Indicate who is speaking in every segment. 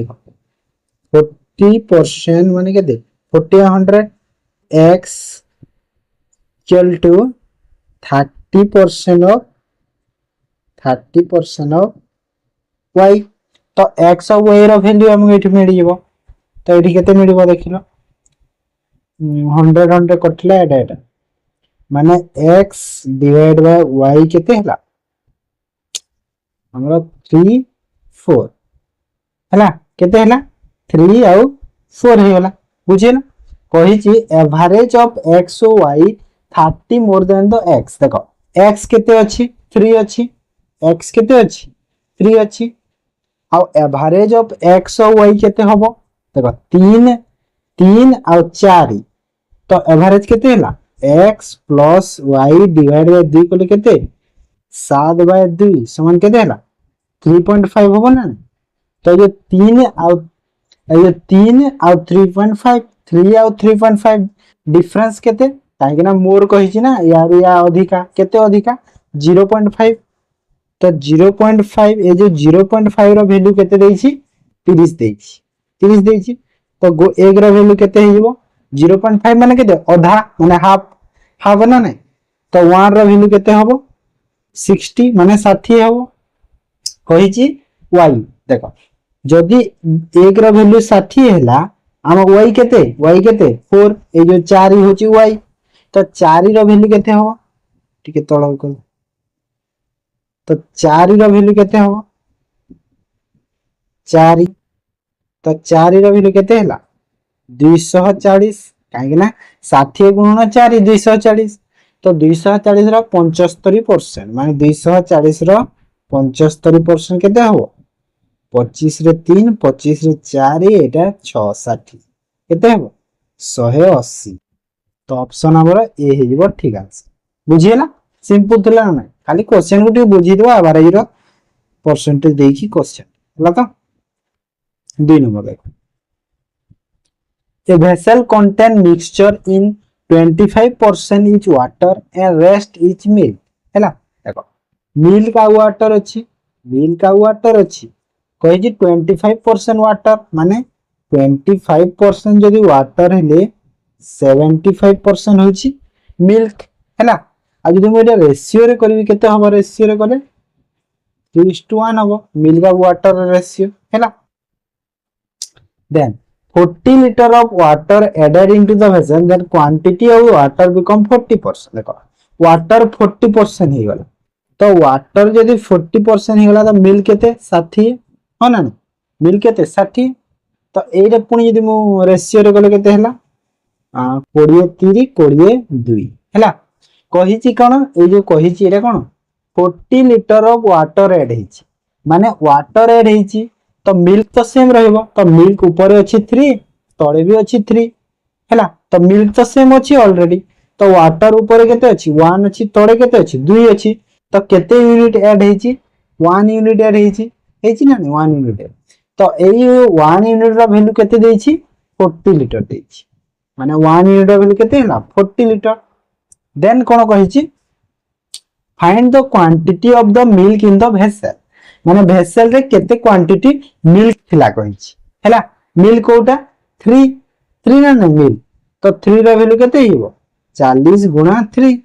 Speaker 1: देखो 40% माने के 40 100 x equal to 30% of 30% of y। तो x और y रो वैल्यू हमको एठी मिल जीवो। तो एठी केते मिलिबो देखिलो 100 100 कटला एटा माने x डिवाइड बाय y केते हला हमरा 3 4 हला केते हला 3 आउ 4 हे गला बुझिला कहि छी एवरेज ऑफ x और y 30 more than the x। देखो x केते अछि 3 अछि x केते अछि 3 अछि आउ एवरेज ऑफ x और y केते हबो देखो 3 3 आउ 4 तो एवरेज केते हला x plus y divide by 2 कोले केते 7 बाय 2 समान केते हला 3.5 होबो ना। तो ये 3 आउ ये 3 आउ 3.5 3 आउ 3.5 डिफरेंस केते काहे ना मोर कहि छी ना यार या अधिका केते अधिका 0.5। तो 0.5 ए जो 0.5 रो वैल्यू केते देई छी 30 देई छी 30 देई छी। तो एक रो वैल्यू केते हिजबो 0.5 माने केते आधा माने हाफ हाफ ना नै। तो 1 रो वैल्यू केते हबो 60 माने 60 हबो कहि छी y। देखो जदि एक रो वैल्यू 60 हैला हम y केते 4 ए जो 4 होची y। तो 4 रो वैल्यू केते हो ठीक तळ को तो 4 रो वैल्यू केते हो 4 तो 4 रो वैल्यू केते हैला 240 काहे ना 60 गुणन 4 240। तो 240 रो 75% माने 240 रो 75% केते हो 25 रे 3 25 रे 4 एटा 660 केते हो 180। तो ऑप्शन हमर ए हेइबो ठीक आंसर बुझियला सिंपल थला ना खाली क्वेश्चन को बुझी दवा एवरेज रो परसेंटेज देखि क्वेश्चन हला। तो 2 नंबर देखो a vessel contain mixture in 25% is water and rest is milk हैला। देखो मिल्क आ वाटर अछि मिल्क आ वाटर अछि कहि जे 25% वाटर माने 25% जदि वाटर हेले 75% होछि मिल्क हैला। आ जदि मोइटा रेशियो रे करबी केते हबो रेशियो रे कले 3:1 हबो मिल्क आ वाटर रेशियो हैला। Then 40 liter of water added into the vessel then quantity of water become 40%। देखो water 40% हे गला तो water जदि 40% हे गला तो मिल्क केते 60 हो ना मिल्क केते 60। तो एरे पुनी जदि मु रेशियो रे गले केते हला 20 3 20 2 हैला। कहि छि कोन ए जो कहि छि एरा कोन 40 लिटर ऑफ वाटर ऐड हेछि माने वाटर ऐड हेछि तो मिल्क तो सेम रहइबो। तो मिल्क ऊपर अछि 3 तळे भी अछि 3 हैला। तो मिल्क तो सेम अछि ऑलरेडी। तो वाटर ऊपर केते अछि 1 अछि तळे केते अछि 2 अछि तो केते यूनिट ऐड हेछि 1 यूनिट ऐड हेछि ना 1 यूनिट। तो एई 1 यूनिट रा वैल्यू केते देछि 40 लिटर देछि माने 1 यूनिट रा वैल्यू केते हला 40 लिटर। देन कोन कहिछि find the quantity of the milk in the vessel माने वेसल रे केते क्वांटिटी मिल्क थिला कहिछि हैला। मिल्क कोटा 3 3 ना मिल्क तो 3 रा वैल्यू केते हिबो 40 गुणा 3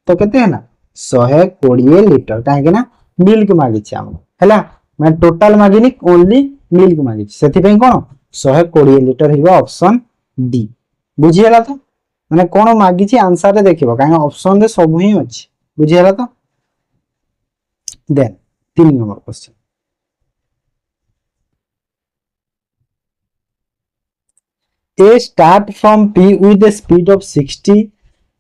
Speaker 1: तो केते हैला 120 लिटर काहे ना मिल्क मागिछि हम हैला। मैं टोटल मागिनी ओनली मिल्क मागिछि सेति पई कोन 120 लिटर हिबो ऑप्शन डी बुझियला। तो माने कोन मागिछि आंसर रे देखिबो काहे ऑप्शन रे सब ही अछि बुझियला। तो then 3 number question A start from P with a speed of 60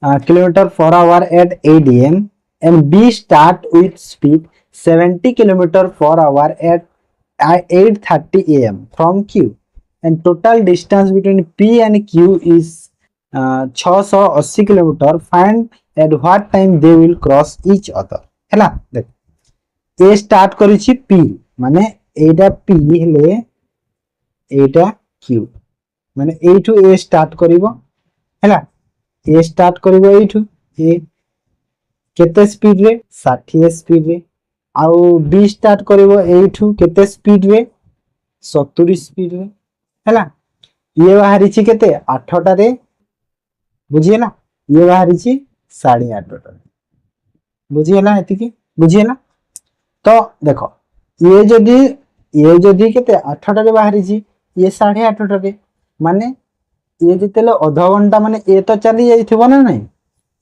Speaker 1: km per hour at 8 am and B start with speed 70 km per hour at 8:30 am from Q and total distance between P and Q is 680 km. Find at what time they will cross each other हैला। देख A start करिछि P माने एटा P हेले एटा Q माने एठू ए start करिवो हैला ए start करिवो एठू ए केते speed रे 60 speed रे आउ बी स्टार्ट करिवो एठू केते स्पीड रे 70 स्पीड रे हैला ये बाहरी केते 8टारे बुझीला ये बाहरी 8:30 बुझीला एतिकी बुझीला तो देखो ये जदि केते 8टारे बाहरी ये 8:30 माने ये जितेले अध घंटा माने ये तो चली जाइथिबो ना नहीं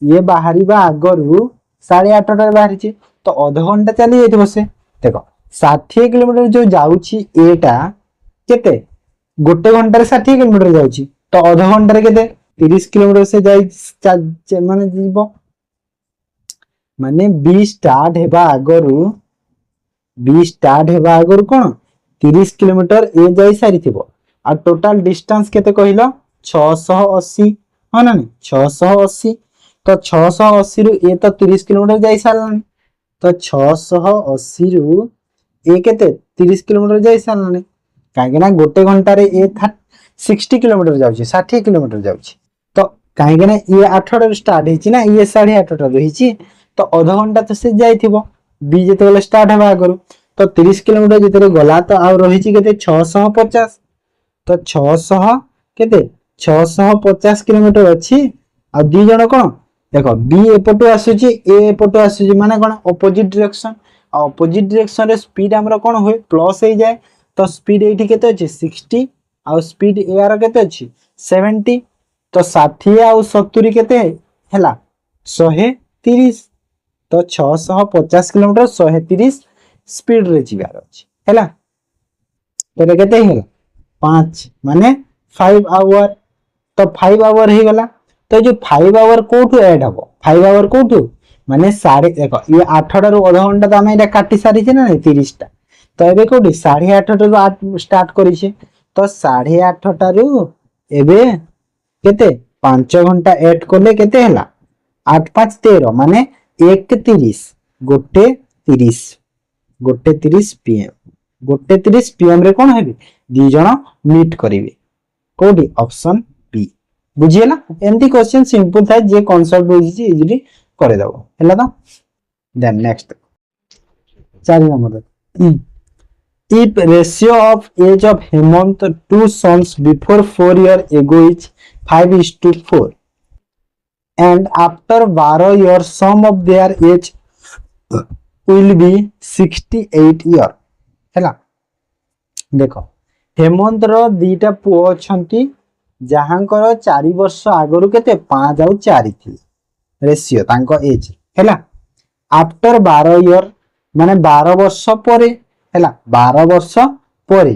Speaker 1: ये बाहरी आगरू 8:30 बाहरी तो अध घंटा चली जाइथिबो से देखो 60 किलोमीटर जो जाउची एटा केते गोटे घंटा 60 किलोमीटर जाउची तो अध घंटा केते 30 किलोमीटर से जाई माने जीवो माने बी स्टार्ट हेबा आगरू कोन 30 किलोमीटर ए जाई सारी थिबो आ टोटल डिस्टेंस केते कहिलो 680 हां ना 680 तो 680 रु ए तो 30 किलोमीटर जाई सारलानी तो 680 रु ए केते 30 किलोमीटर जाई सारलानी काहे ना गोटे घंटा रे ए 60 किलोमीटर जाउची 60 किलोमीटर जाउची तो काहे ना ये 8 स्टार्ट हिची ना ये 8:30 रहिची तो अध घंटा तो से जाइथिबो बी जेते बेले स्टार्ट हेबा करू तो 30 किलोमीटर जेते गला तो आ रहिची केते 650 तो 600 केते 650 किलोमीटर अछि आ दी जण कोन देखो बी एपटो आसुची ए एपटो आसुची माने कोन ऑपोजिट डायरेक्शन ऑपोजिट डायरेक्शन रे स्पीड हमरो कोन होय प्लस हो जाए तो स्पीड एठी केते अछि 60 आ स्पीड ए आर केते अछि 70 तो 60 आ 70 केते हैला 130 तो 650 किलोमीटर 130 स्पीड रे जिबार अछि हैला तो केते हैला 5 माने 5 आवर तो 5 आवर हे गला तो जो 5 आवर कोठु ऐड हबो 5 आवर कोठु माने सारे देखो ये 8 रु आधा घंटा तो हम एटा काटी सारी छै ना 30 टा तो एबे कोठी 8:30 रु 8 स्टार्ट करी छै तो 8:30 रु एबे केते 5 घंटा ऐड करले केते हैला 8 5 13 माने 1:30 गोटे 30 पीएम गोटे 30 पीएम रे कोन हेबे दी जण मीट करिवे कोडी ऑप्शन बी बुझियला एमती क्वेश्चन सिंपल था जे कांसेप्ट बुझी इजीली करे दबो हैला तो then next 4 number if ratio of age of Hemant two sons before 4 years ago is 5:4 and after 12 years sum of their age will be 68 year हैला देखो हेमंत रो दीटा पुओ छंती जहांकर 4 वर्ष आगरु केते 5 आउ 4 थी रेशियो तांको एज हैला आफ्टर 12 ईयर माने 12 वर्ष परे हैला 12 वर्ष परे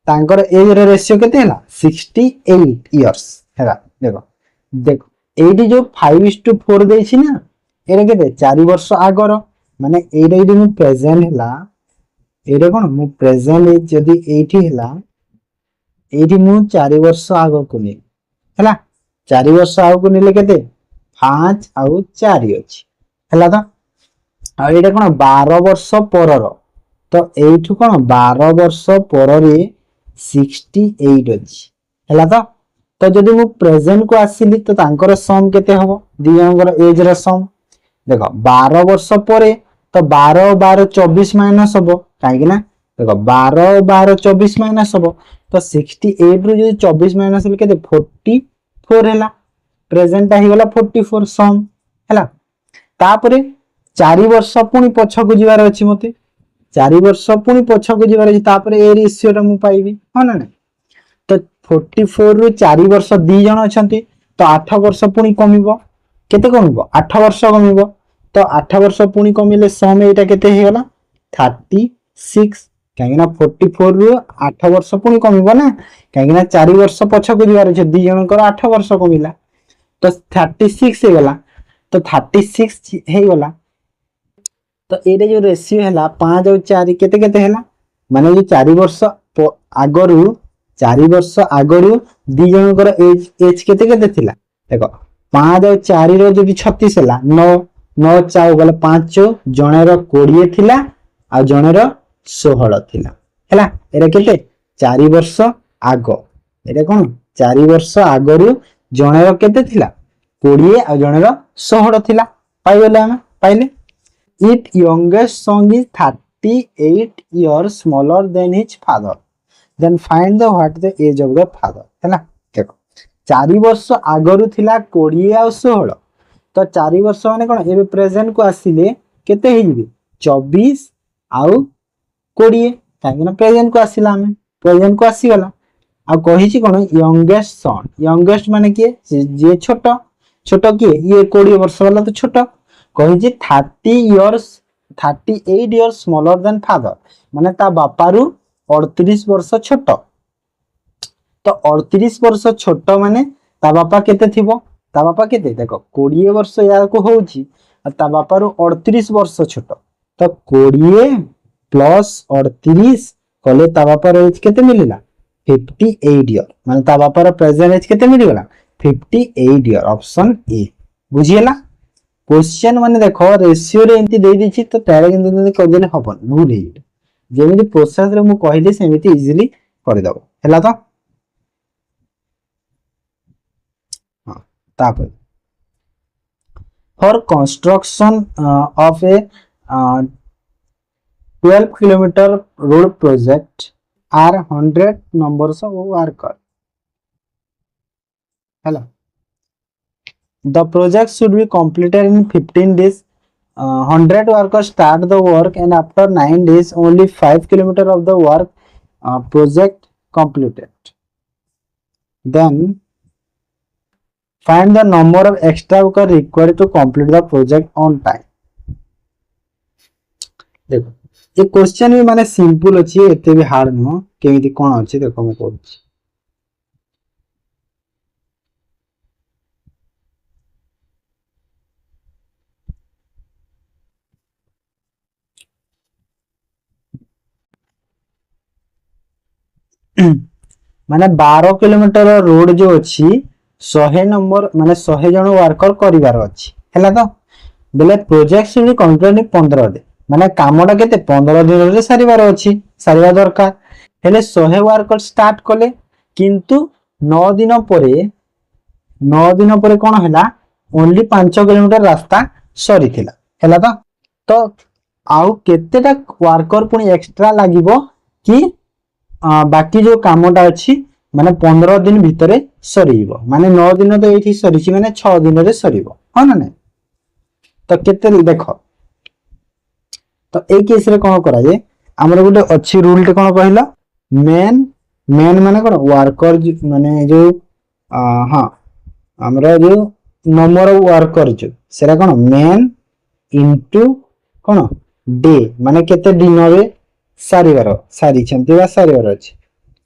Speaker 1: तांकर एज रो रेशियो केते हैला 68 इयर्स हैला देखो देखो एडी जो 5:4 देछि ना एरे केते 4 वर्ष आगर माने एडी मु प्रेजेंट हैला एरे कोन मु प्रेजेंट एज जदी एठी हैला एठी मु 4 वर्ष आगो को ने हैला 4 वर्ष आगो को नेले केते 5 आउ 4 अछि हैला तो आ एटा कोन 12 वर्ष परर तो एठु कोन 12 वर्ष पररे 68 अछि हैला तो जदी मु प्रेजेंट को आसीली तो तांकर सम केते हबो दी जणकर एज रा सम देखो 12 वर्ष परे तो 12 12 24 माइनस हबो काहे कि ना देखो 12 12 24 माइनस हबो तो 68 रु जे 24 माइनस ले केते 44 हैला प्रेजेंट ही गला 44 सम हैला तापरे 4 वर्ष पुनी पछ को जिवार अछि मते 4 वर्ष पुनी पछ को जिवार अछि तापरे ए रेशियो टा मु पाइबी ह ना तो 44 रु 4 वर्ष दी जण अछंती तो 8 वर्ष पुनी कमिबो केते कमिबो 8 वर्ष कमिबो तो 8 वर्ष पुनी कमिले सम एटा केते हे गला 36 काहेना 44 रु 8 वर्ष पुनी कमिबो ना काहेना 4 वर्ष पछ को जिवार अछि दी जणकर 8 वर्ष कमिला तो 36 हे गला तो 36 हे गला तो एरे जो रेशियो हैला 5 और 4 केते केते हैला माने जो 4 वर्ष आगरु 4 वर्ष आगरु दी जनकर एज केते केते थिला देखो 5 और 4 रो जो 36 हैला 9 9 चाउ गले 5 जणे रो 20 थिला आ जणे रो 16 थिला हैला एरे केते 4 वर्ष आगो एरे कोन 4 वर्ष आगरु जणे रो केते थिला 20 आ जणे रो 16 थिला पाइ गेले हम पाइले Its youngest son is 38 years smaller than his father. Then find the what the age of the father हैला देखो 4 वर्ष आगरु थिला 20 आ 16 तो 4 वर्ष माने कोन एबे प्रेजेंट को आसीले केते हे जिबे 24 आउ 20 काहे ना प्रेजेंट को आसीला हमें प्रेजेंट को आसी गला आ कहि छी कोन यंगेस्ट सन यंगेस्ट माने के जे छोटो छोटो के ये 20 वर्ष वाला तो छोटो कहि छी 38 इयर्स स्मॉलर देन फादर माने ता बापारू 38 वर्ष छोट तो 38 वर्ष छोट माने ता बापा केते थिबो ता बापा केते देखो 20 वर्ष या को होउची ता बापारू 38 वर्ष छोट तो 20 प्लस 38 कले ता बापार एज केते मिलिला 58 ईयर माने ता बापार प्रेजेंट एज केते मिल गला 58 ईयर ऑप्शन ए बुझियला क्वेश्चन माने देखो रेशियो रे एंती दे दिछि तो तारे किंतु कदेने हबन भूल हे जेमिति प्रोसेस रे मु कहिली सेमिति इजीली कर दबो हैला तो हां तापर for construction of a 12 kilometre road project are 100 numbers of worker हैला the project should be completed in 15 days 100 workers start the work and after 9 days only 5 kilometer of the work project completed then find the number of extra worker required to complete the project on time देखो ये question भी माने simple अछि एते भी hard न केमिति कोन अछि देखो म कहूची माने 12 किलोमीटर रोड जो अछि 100 नंबर माने 100 जण वर्कर करिवार अछि हैला तो बेले प्रोजेक्ट से कंप्लीट 15 दिन माने कामडा केते 15 दिन रे सारिवार अछि सारिवा दरकार हेले 100 वर्कर स्टार्ट कले किंतु 9 दिन परे कोन हैला ओनली 5 किलोमीटर रास्ता सरी थिला हैला तो आउ केतेटा वर्कर पुनी एक्स्ट्रा लागिवो कि बाकी जो कामटा अछि माने 15 दिन भितरे सरीबो माने 9 दिन तो एठी सरीची माने 6 दिन रे सरीबो ह ना नै तो केते देखो तो ए केस रे कोन करा जे हमर गुटे अछि रूल ते कोन कहला मेन माने कोन वर्कर माने जो हां हमरा जो नंबर ऑफ वर्कर जो सेरा कोन मेन इनटू कोन डे माने केते दिन रे सारिवार सारी छंती बा सारिवार अछि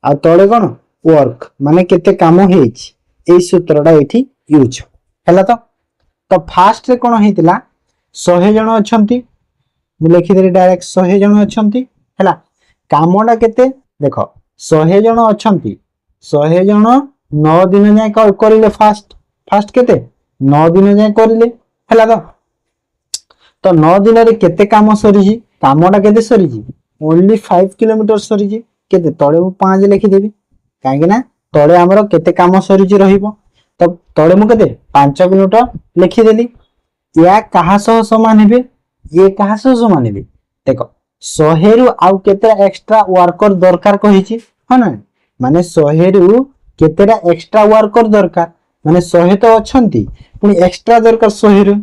Speaker 1: आ तळे कोन वर्क माने केते काम हेछि ए सूत्रटा एठी यूज हैला तो फास्ट रे कोन हेतिला 100 जण अछंती मु लिखि देली डायरेक्ट 100 जण अछंती हैला कामडा केते देखो 100 जण अछंती 100 जण 9 दिन जाय करिले फास्ट केते 9 दिन जाय करिले हैला तो 9 दिन रे केते काम सरीजी कामडा केते सरीजी ओनली 5 किलोमीटर सरीजी केते तळे मु 5 लिखि देबी काहे ना तळे हमरो केते काम सरीजी रहिबो तो तळे मु केते 5 किलोमीटर लिखि देली या कहा सह समान हेबे ये कहा सह समान हेबे देखो 100 रु आउ केते एक्स्ट्रा वर्कर दरकार कहिची ह ना माने 100 रु केतेटा एक्स्ट्रा वर्कर दरकार माने 100 तो अछंती पुनी एक्स्ट्रा दरकार 100 रु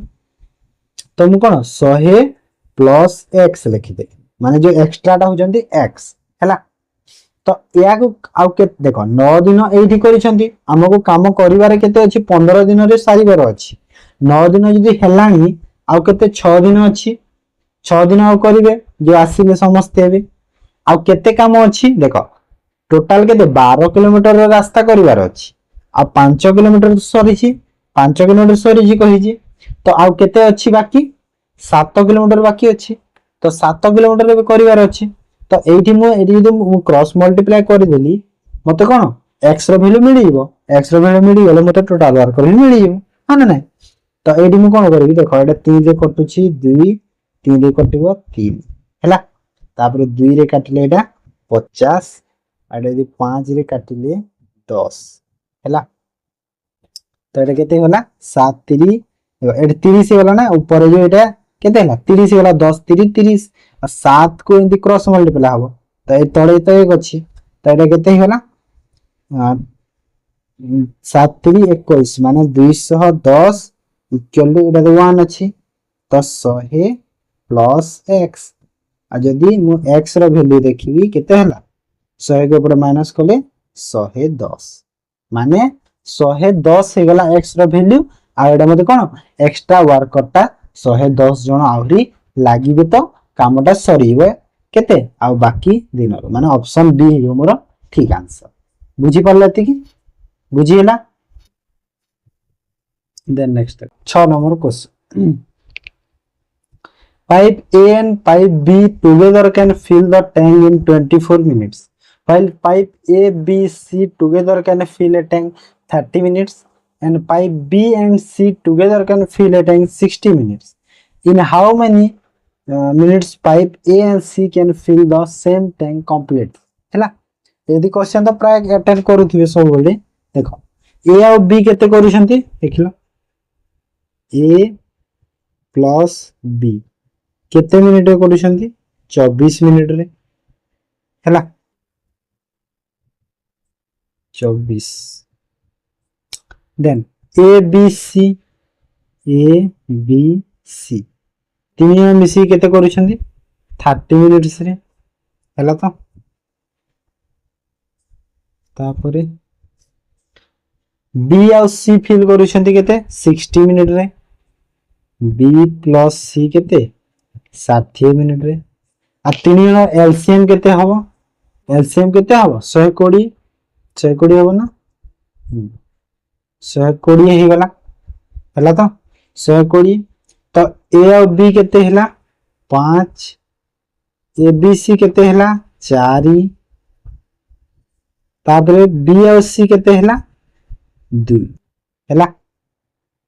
Speaker 1: तो मु कोन 100 प्लस x लिखि दे माने जो एक्स्ट्रा टा होजंती x हैला तो या को आउ के देखो 9 दिन एठी करिसंती हमको काम करिवारे केते अछि 15 दिन रे सारिबार अछि 9 दिन जदी हेलानी आउ केते 6 दिन अछि 6 दिन आउ करिवे जो आसीले समस्त हेबे आउ केते काम अछि देखो टोटल केते 12 किलोमीटर रो रास्ता करिवार अछि आ 5 किलोमीटर सरीछि 5 किलोमीटर सरीछि कहिछि तो आउ केते अछि बाकी 7 किलोमीटर बाकी अछि तो 7 किलोमीटर रे करिवार अछि तो एठी जदी मु क्रॉस मल्टीप्लाई कर देली मते कोन x रो वैल्यू मिली जिवो x रो वैल्यू मिली गेले मते टोटल वर्क भी मिली जिवो हां ना नै तो एठी मु कोन करबी देखो एटा 3 रे कटुची 2 3 रे कटिबो 3 हैला तापर 2 रे काटले एटा 50 आडे जदी 5 रे काटिले 10 हैला तो एटा केते होला 7 3 एटा 30 होला ना ऊपर जो एटा केते होला 30 होला 10 30 30 आ 7 को एंती क्रॉस मल्टीप्लाई हबो तो ए तळे तो एक अछि तो एटा केते हिगला 7 3 21 माने 210 इक्वल टू एटा 1 अछि तो 100 प्लस x आ जदी मु x रो वैल्यू देखिबी केते हला 100 के ऊपर माइनस कले 110 माने 110 हे गला x रो वैल्यू आ एटा मते कोन एक्स्ट्रा वर्कर टा 110 जण आउरी लागिबे तो कामटा सरीबे केते आ बाकी दिन माने ऑप्शन बी हे मोर ठीक आंसर बुझी परलती की बुझिएला then next 6 number question pipe A and pipe B together can fill the tank in 24 minutes while pipe A B C together can fill a tank 30 minutes and pipe B and C together can fill a tank 60 minutes in how many minutes pipe A and C can fill the same tank complete हैला यदि question तो प्राय attend करूथिबे सब बेले देखो A और B केते करूछंती देखिलो A plus B केते मिनिट रे करूछंती 24 मिनिट रे हैला 24 देन A B C तीन जन मिसी केते करूछंती 30 मिनिट्स रे हैला तो तापरे B और C फिल करूछंती केते 60 मिनिट रे B प्लस C केते 60 मिनिट रे आ तीन जन एलसीएम केते हबो एलसीएम केते हबो 120 हबो ना 120 हे गला हैला तो 120 तो A और B केते हैला 5 ABC केते हैला 4 तापरे B और C केते हैला 2 हैला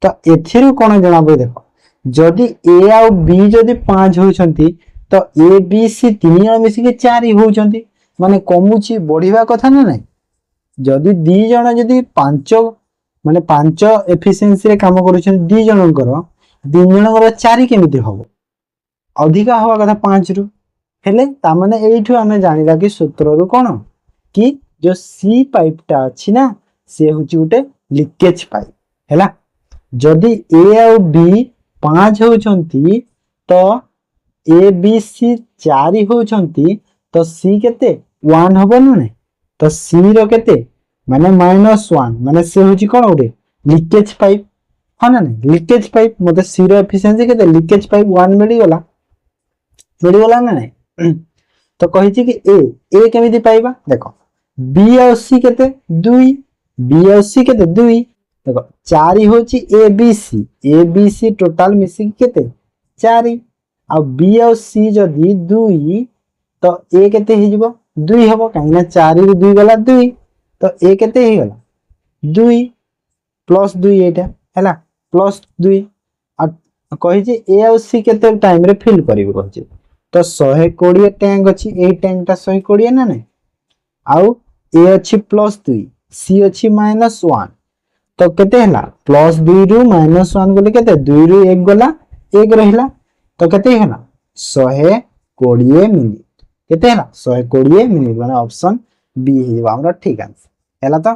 Speaker 1: तो एथिरु कोन जणाबो देखो जदि A और B जदि 5 होचंती तो A B C तीन जण मिसी के 4 होचंती माने कमुची बढ़िबा कथा ना नै जदि दी जण जदि 5 माने 5 एफिशिएंसी रे काम करूछन दी जनकर दी जनकर 4 केमिति होबो अधिका होवा कथा 5 रु हेले ता माने एइठु हमें जानिला कि सूत्र रु कोन कि जो सी पाइप टा अछि ना से होची उटे लीकेज पाइप हैला जदि A और B 5 होचंती तो A B C 4 होचंती तो C केते 1 हबो नै तो C रो केते माने -1 माने से होची कोन उटे लीकेज पाइप हा ना नै लीकेज पाइप मते C रो एफिशिएंसी केते लीकेज पाइप 1 मिली गला ना नै तो कहिची कि A केमिति पाइबा देखो B और C केते 2 B और C केते 2 देखो 4 होची A B C टोटल मिसी केते 4 आ B और C जदी 2 तो A केते हे जिवो 2 हबो काइना 4 रे 2 गला 2 तो A केते हे गला 2 प्लस 2 एटा हैला प्लस 2 आ कहि जे A और C केते टाइम रे फिल करिवो कहि तो 120 टैंक अछि ए टैंक टा 120 ना नै आउ A अछि प्लस 2 C अछि -1 तो केते हला प्लस 2 रु -1 गले केते 2 रु 1 गला 1 रहिला तो केते हला 120 मिनिट केते हला 120 मिनिट माने ऑप्शन बी हेबा हमरा ठीक आंसर हला तो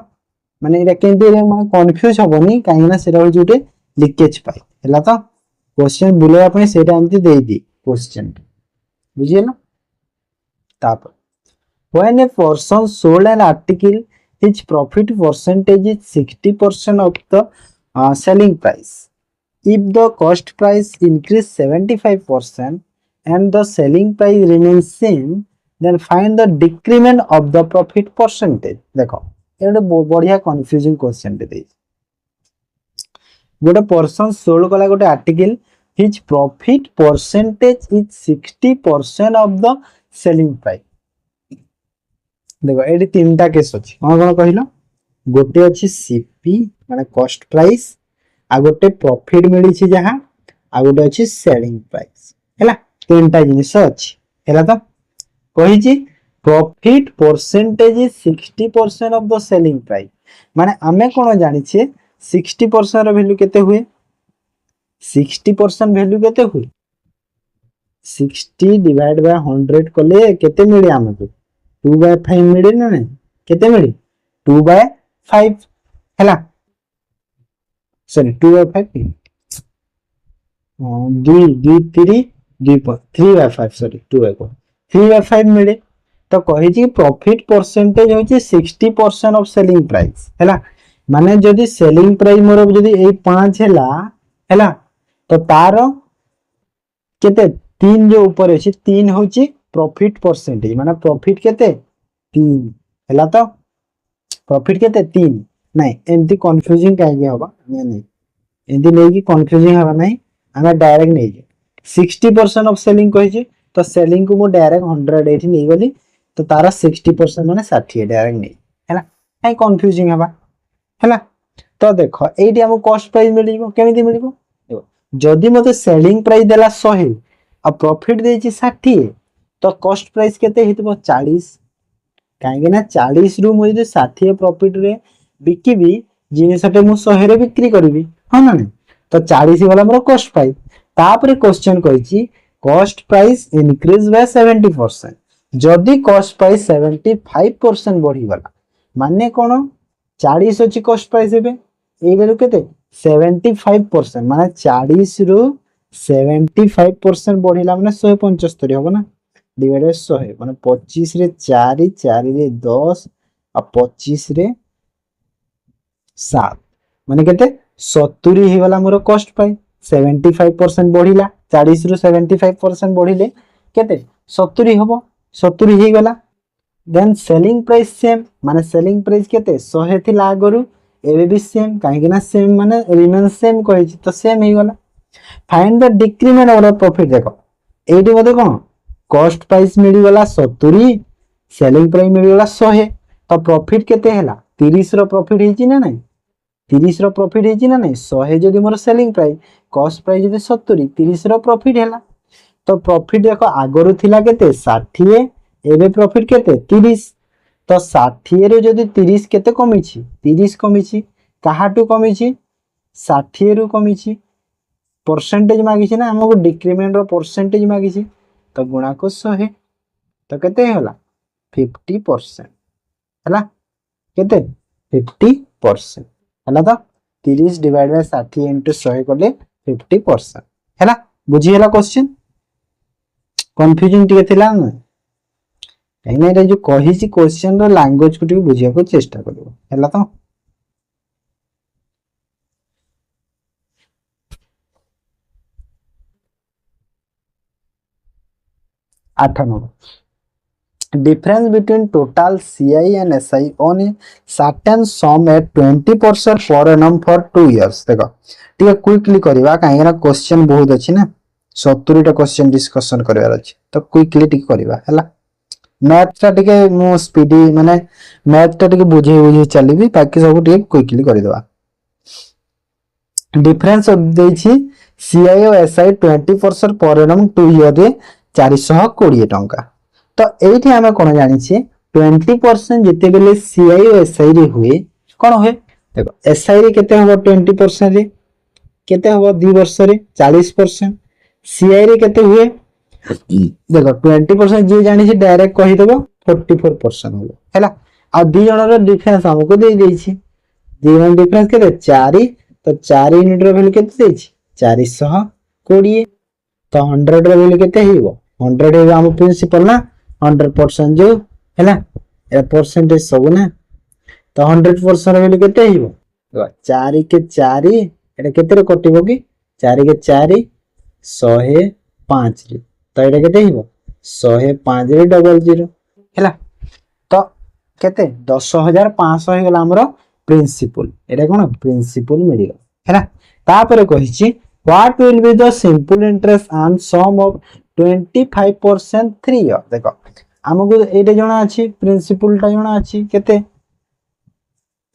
Speaker 1: माने एटा केंते माने कंफ्यूज होबनी काइना सेरा हो जुटे लीकेज पाइप हला तो क्वेश्चन बुलेवा पय सेटा एमति देई दी क्वेश्चन बुझियला तापर when a person sold an article his profit percentage is 60% of the selling price if the cost price increase 75% and the selling price remains same then find the decrement of the profit percentage देखो ये बढ़िया confusing question दे गोटे person sold कला गोटे article his profit percentage is 60% of the selling price देखो AD तीनटा case अछि कोन कोन कहिलो गोटे अछि सीपी माने कॉस्ट प्राइस आ गोटे प्रॉफिट मिली छि जहा आ गोटे अछि सेलिंग प्राइस हैला तीनटा जिनिस अछि हैला तो कहि छि profit percentage is 60% of the selling price माने हमें कोन जानि छि 60% रो वैल्यू केते हुए 60% वैल्यू केते हुए 60 डिवाइड बाय 100 कले केते मिले हमको 2/5 मिले ना नहीं केते मिले 2/5 हैला सॉरी 2/5 दुई दुई तीन दुई 3/5 सॉरी 2/5 3/5 मिले तो कही प्रॉफिट परसेंटेज होची 60% ऑफ सेलिंग प्राइस हैला माने जदी सेलिंग प्राइस मोर जदी ए 5 हैला तो तार केते 3 जो ऊपर अछि 3 होची प्रॉफिट परसेंटेज माने प्रॉफिट केते 3 हैला तो प्रॉफिट केते 3 नहीं एमती कंफ्यूजिंग काहे होबा नहीं एमती नहीं कि कंफ्यूजिंग होबा नहीं हमें डायरेक्ट नहीं 60% ऑफ सेलिंग कही तो सेलिंग को मु डायरेक्ट 100 एठी नहीं गली तो तारा 60% माने 60 डायरेक्ट नहीं हैला काहे कंफ्यूजिंग होबा हैला तो देखो एठी हमको कॉस्ट प्राइस मिलिबो केमिति मिलिबो देखो जदी मते सेलिंग प्राइस देला 100 आ प्रॉफिट देछि 60 तो कॉस्ट प्राइस केते हेतबो 40 काहे ना 40 रु मु जदी 60 प्रॉफिट रे बिकिबी जिनिसटे मु 100 रे बिक्री करबी हां ना नहीं तो 40 वाला मोर कॉस्ट प्राइस तापरे क्वेश्चन कहिछि कॉस्ट प्राइस इंक्रीज बाय 70% जदी कॉस्ट प्राइस 75% बढ़ी गला माने कोन 40 अछि कॉस्ट प्राइस हेबे ए बेलु केते 75% माने 40 रु 75% बढ़िला माने 175 होबो ना डिवाइड बाय 100 माने 25 रे 4 4 रे 10 आ 25 रे 7 माने केते 70 ही वाला मोर कॉस्ट प्राइस 75% बढ़िला 40 रु 75% बढ़िले केते 70 होबो 70 ही गला देन सेलिंग प्राइस सेम माने सेलिंग प्राइस केते 100 थिला आगरु एबे भी सेम काहे कि ना सेम माने रिमेन सेम कहि तो सेम ही गला find the decrement of profit देखो एडी मते कोन कॉस्ट प्राइस मिली गला 70 सेलिंग प्राइस मिली गला 100 तो प्रॉफिट केते हला 30 रो प्रॉफिट हिची ना नहीं 30 रो प्रॉफिट हिची ना नहीं 100 जदी मोर सेलिंग प्राइस कॉस्ट प्राइस जदी 70 30 रो प्रॉफिट हला तो प्रॉफिट देखो आगरु थिला केते 60 एबे प्रॉफिट केते 30 तो 60 रे जदी 30 केते कमिछि 30 कमिछि काहाटू कमिछि 60 रु कमिछि परसेंटेज मागिछि ना हमको डिक्रीमेंट रो परसेंटेज मागिछि तो गुणा को 100 तो केते होला 50% हला केते 50% हला तो 30 डिवाइड बाय 60 इनटू 100 करले 50% हला बुझी हला क्वेश्चन कंफ्यूजिंग टिके थिला न काहे रे जो कहिछि क्वेश्चन रो लैंग्वेज को टिके बुझिया को चेष्टा करबो हला तो 8 number difference between total CI and SI on a certain sum at 20% per annum for 2 years देखो ठीक है क्विकली करबा काहे ना क्वेश्चन बहुत अछि ना 70 टा क्वेश्चन डिस्कशन करबार अछि तो क्विकली टिक करबा हला मैथ टा टिके मो स्पीडी माने मैथ टा टिके बुझे चलीबी बाकी सब टिके क्विकली कर देबा डिफरेंस ऑफ देछि CI और SI 20% पर annum 2 ईयर रे 420 टंका तो एठी हमें कोन जानि छी 20% जते बेले CI और SI रे हुए कोन होय देखो SI रे केते होबो 20% रे केते होबो 2 वर्ष रे 40% CI रे केते हुए देखो 20% जे जानि छी डायरेक्ट कहि देबो 44% होबो हैला आ दि जण रो डिफरेंस हमको दे देई छी दि जण डिफरेंस केते 4 तो 4 यूनिट रो वैल्यू केते देई छी 420 तो 100 रो वैल्यू केते हेबो 100 हे हम प्रिंसिपल ना 100% जो हैला ए परसेंटेज सब ना तो 100% वैल्यू केते हेबो 4 के 4 एटा केते रे कटिबो कि 4 के 4 105 रे तो एटा केते हेबो 105 रे डबल 0 हैला तो केते 10500 हे गला हमरो प्रिंसिपल एटा कोन प्रिंसिपल मिलियो हैला तापर कहिछि what will be the simple interest and sum of 25% 3 year देखो हमको एटे जणा अछि प्रिंसिपल टा जणा अछि केते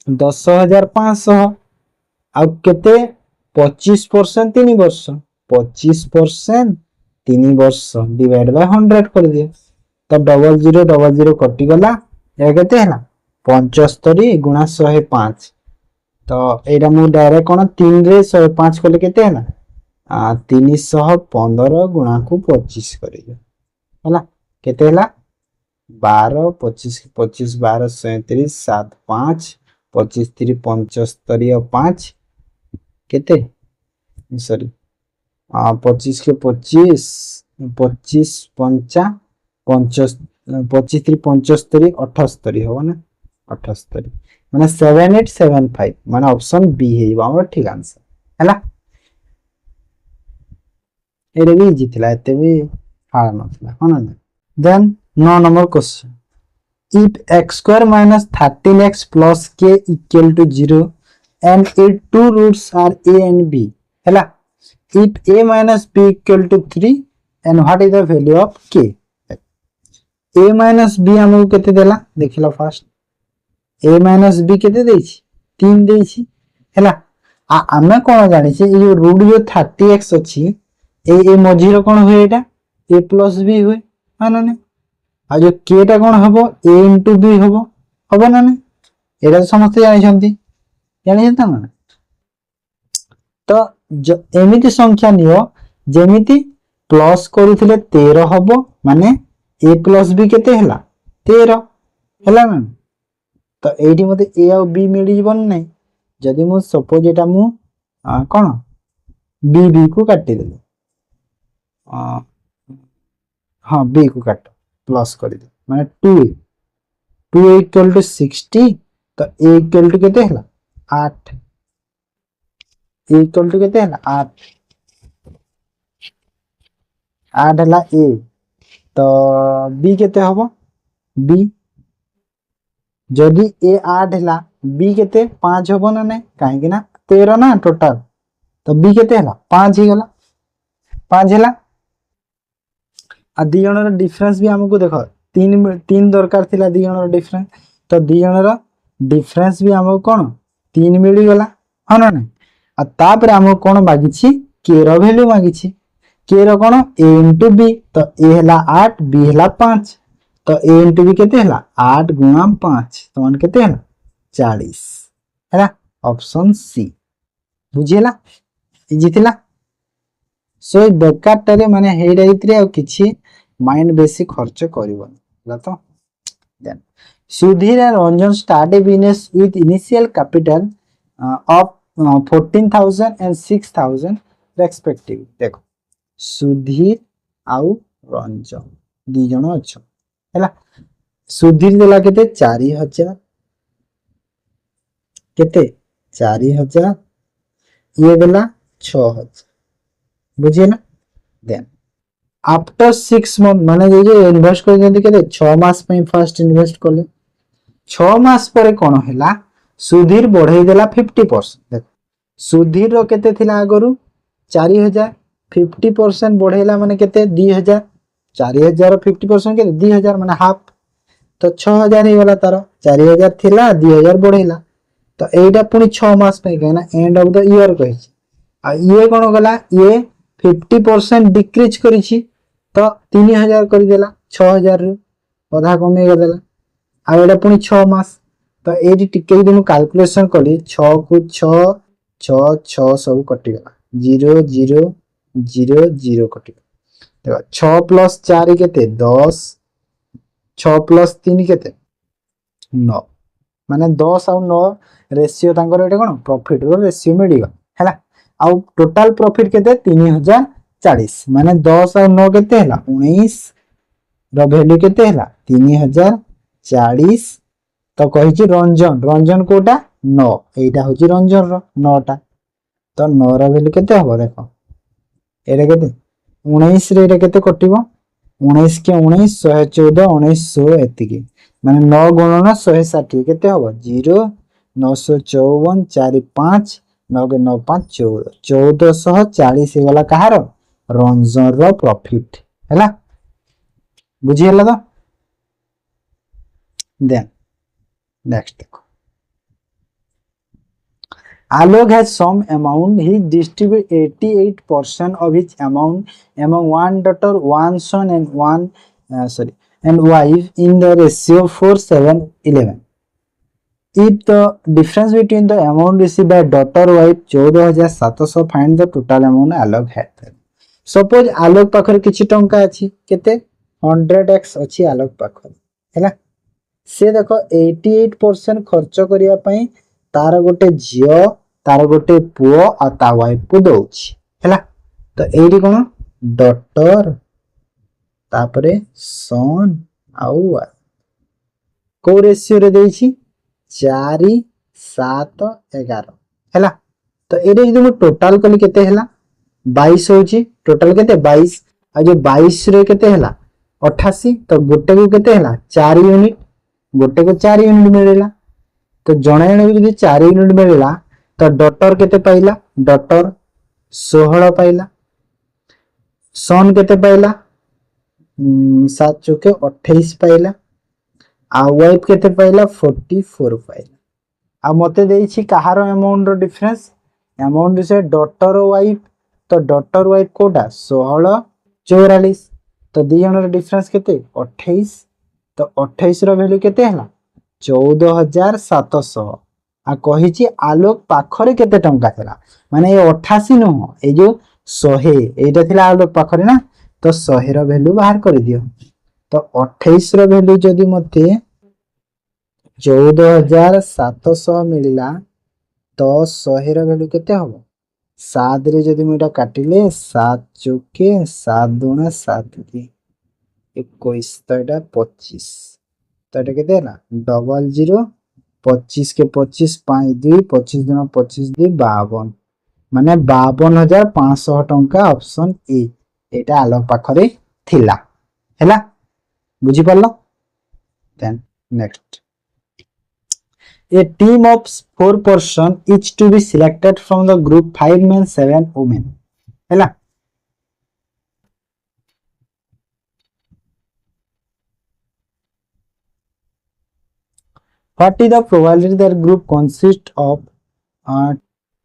Speaker 1: 10500 आ केते 25% 3 वर्ष 25% 3 वर्ष डिवाइड बाय 100 कर दिए तो डबल जीरो कटि गला ए केते हला 75 गुणा 105 तो एटा मु डायरेक्ट कोन 3 रे 105 कोले केते हला 315 गुणा को 25 करियो हला केते हला 12 25 25 12 37 7 5 25 3 75 5 केते सॉरी 25 के 25 25 पंचा 25 25 3 75 78 हो ना 78 माने 7875 माने ऑप्शन बी है हमर ठीक आंसर हैला एरे भी इजी थिला एते भी हार्ड नथिला हो ना then 9 number question if x square minus 13x plus k equal to 0 and its two roots are a and b हैला if a minus b equal to 3 and what is the value of k a minus b हमको केते देला देखिला fast a minus b केते देछि 3 देछि हैला आमे कोन जानि छै ये रूट जो 30x अछि ए मझी रो कोन होय एटा a plus b होय माने ने आ जो k टा कोन हबो a into b हबो हबो ना ने एटा समस्त जानि छथि ना तो एमिति संख्या नियो जेमिति प्लस करूथिले 13 हबो माने a plus b केते हला 13 हला ना तो एठी मते a और b मिली जीवन नै जदि मु सपोज एटा मु कोन b को काटि देले हां b को काट प्लस कर दे माने 2 इक्वल टू 60 तो a इक्वल टू केते हला 8 a इक्वल टू केते हला 8 हला a तो b केते हबो b जदि a 8 हला b केते 5 हबो ना नै काहे कि ना 13 ना टोटल तो b केते हला 5 ही गला 5 हला आ दी जणर डिफरेंस भी हमको देखो तीन दरकार थिला दी जणर डिफरेंस तो दी जणर डिफरेंस भी हमको कोन 3 मिली गला ह ना नै आ तापर हमको कोन मागी छी k रो वैल्यू मागी छी k row cone a into b तो a हला 8 b हला 5 तो a into b केते हला 8 गुणा 5 तो मान केते हला 40 हैला ऑप्शन सी बुझिला इजी थिला सो बेकार टारे माने हेडा इतरे आ किछि माइंड बेसी खर्च करिवन ला तो then Sudhir and Ranjan start a business with initial capital of 14000 and 6000 respective देखो सुधीर आउ रंजन दी जण अछ हैला सुधीर देला केते 4000 केते 4000 ये देला 6000 बुझिना देन आफ्टर 6 मंथ माने जे इन्वेस्ट कर जंती केते 6 मास पे फर्स्ट इन्वेस्ट करले 6 मास पर कोन हैला सुधीर बढ़ाई देला 50% देख सुधीर रो केते थिला आगरु 4000 50% बढ़ेला माने केते 2000 4000 रो 50% केते 2000 माने हाफ तो 6000 हे वाला तारो 4000 थिला 2000 बढ़ेला तो एटा पुनी 6 मास पे कहना एंड ऑफ द ईयर कहि आ ये कोन गला ये 50% डिक्रीज करिछि तो 3000 कर देला 6000 रु आधा कमे गदेला आ एटा पुनी 6 मास तो एडी टिके दिन कैलकुलेशन करी 6 को 6 6 6 सब कटि गला 0 0 0 0 कटि देखो 6 प्लस 4 केते 10 6 प्लस 3 केते 9 माने 10 और 9 रेशियो तांकर एटा कोन प्रॉफिट रो रेशियो मिलिगा हैला आउ टोटल प्रॉफिट केते 3040 माने 10 और 9 केते हला 19 रो वैल्यू केते हला 3040 तो कहि छी रंजन रंजन कोटा 9 एटा होची रंजन रो 9 टा तो 9 रो वैल्यू केते हबो देखो एटा केते 19 रे एटा केते कटिबो 19 के 19 114 1900 एतिकी माने 9 गुणन 160 केते हबो 0 954 4 5 9 के 9 5 14 1440 हे गला कहार रंजन रो प्रॉफिट हैला बुझी हला तो देन नेक्स्ट देखो Alok has some amount. He distribute 88% of his amount among one daughter, one son, and and wife in the ratio 4:7:11. If the difference between the amount received by daughter wife 14700, find the total amount Alok had. Suppose Alok पाखर किछि टंका अछि केते 100x अछि Alok पाखर है सी देख 88% खर्च करने तार गोटे झील तार गोटे पुओ आ ता वाइफ को दौची है तो ये कौन डॉटर तापरे सन आउ वाइफ को रेशियो रे देछि 4:7:11 है तो ये जो मुझे टोटाल कली केते हैला 22 होची टोटाल केते 22 आ जो 22 रे केते हैला 88 तो गोटे को केते हैला 4 यूनिट गोटे को 4 यूनिट मिलेला तो जणे जणे को यदि 4 यूनिट मिलेला तो डॉटर केते पाइला डॉटर 16 पाइला सन केते पाइला 7 चौके 28 पाइला आ वाइफ केते पाइला 44 पाइला आ मते देछि कहार अमाउंट रो डिफरेंस अमाउंट से डॉटर वाइफ तो डॉटर वाइफ कोटा 16 44 तो दी जन रो डिफरेंस केते 28 तो 28 रो वैल्यू केते हला 14700 आ कहिछि आलोक पाखरे केते टंका थला माने ये 88 न ए जो 100 एटा थिला आलोक पाखरे ना तो 100 रो वैल्यू बाहर कर दियो तो 28 रो वैल्यू जदी मते 14700 मिलला तो 100 रो वैल्यू केते हबो 7 रे जदी मुटा काटिले 7 चौके 7 दूना 7 की 21 तो एटा 25 तो एटा केते हला 00 25 के 25 5 2 25 दूना 25 2 52 माने 52500 टंका ऑप्शन ए एटा आलोक पाखरे थिला हैला बुझी पारलो then next A team of 4 persons each to be selected from the group 5 men 7 women हैला what is the probability that group consists of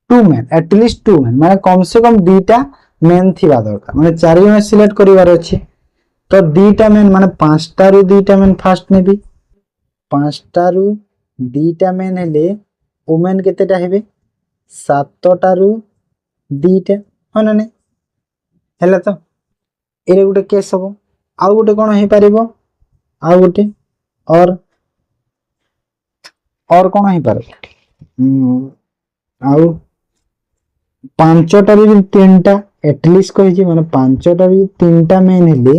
Speaker 1: 2 men at least 2 men माने कम से कम दीटा मेन थिबा दरकार माने 4 जन सिलेक्ट करिवार अछि तो दीटा मेन माने 5टा रु दीटा मेन फास्ट नेबी 5टा रु दीटा मेन हेले वुमेन केतेटा हेबे 7टा रु दीटा हन ने हैला तो एरे गुटे केस हबो आ गुटे कोन हे परिबो आ गुटे और कोन हे पारो आउ 5टा रु 3टा एटलीस्ट कहि माने 5टा रु 3टा मेन हेले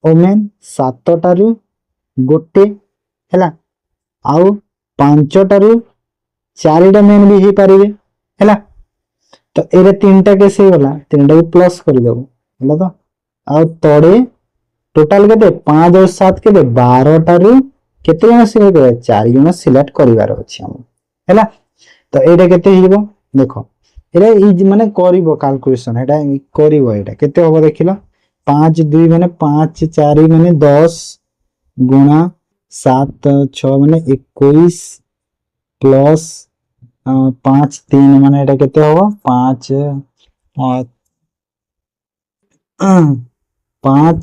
Speaker 1: वुमेन 7टा रु गोटे हैला आउ 5टा रु 4टा मेन भी हे पारिबे हैला तो एरे 3टा केस हे गला 3टा को प्लस कर देबो हैला तो आउ तोड़े टोटल केते 5 और 7 केते 12टा रु केते जन सिलेक्ट करे 4 जन सिलेक्ट करिवार अछि हम हैला तो एटा केते हिबो देखो एरे ई माने करिवो कैलकुलेशन एटा करिवो एटा केते होबो देखिलो 5 2 माने 5 4 माने 10 गुणा 7 6 माने 21 प्लस 5 3 माने एटा केते होबो 5 5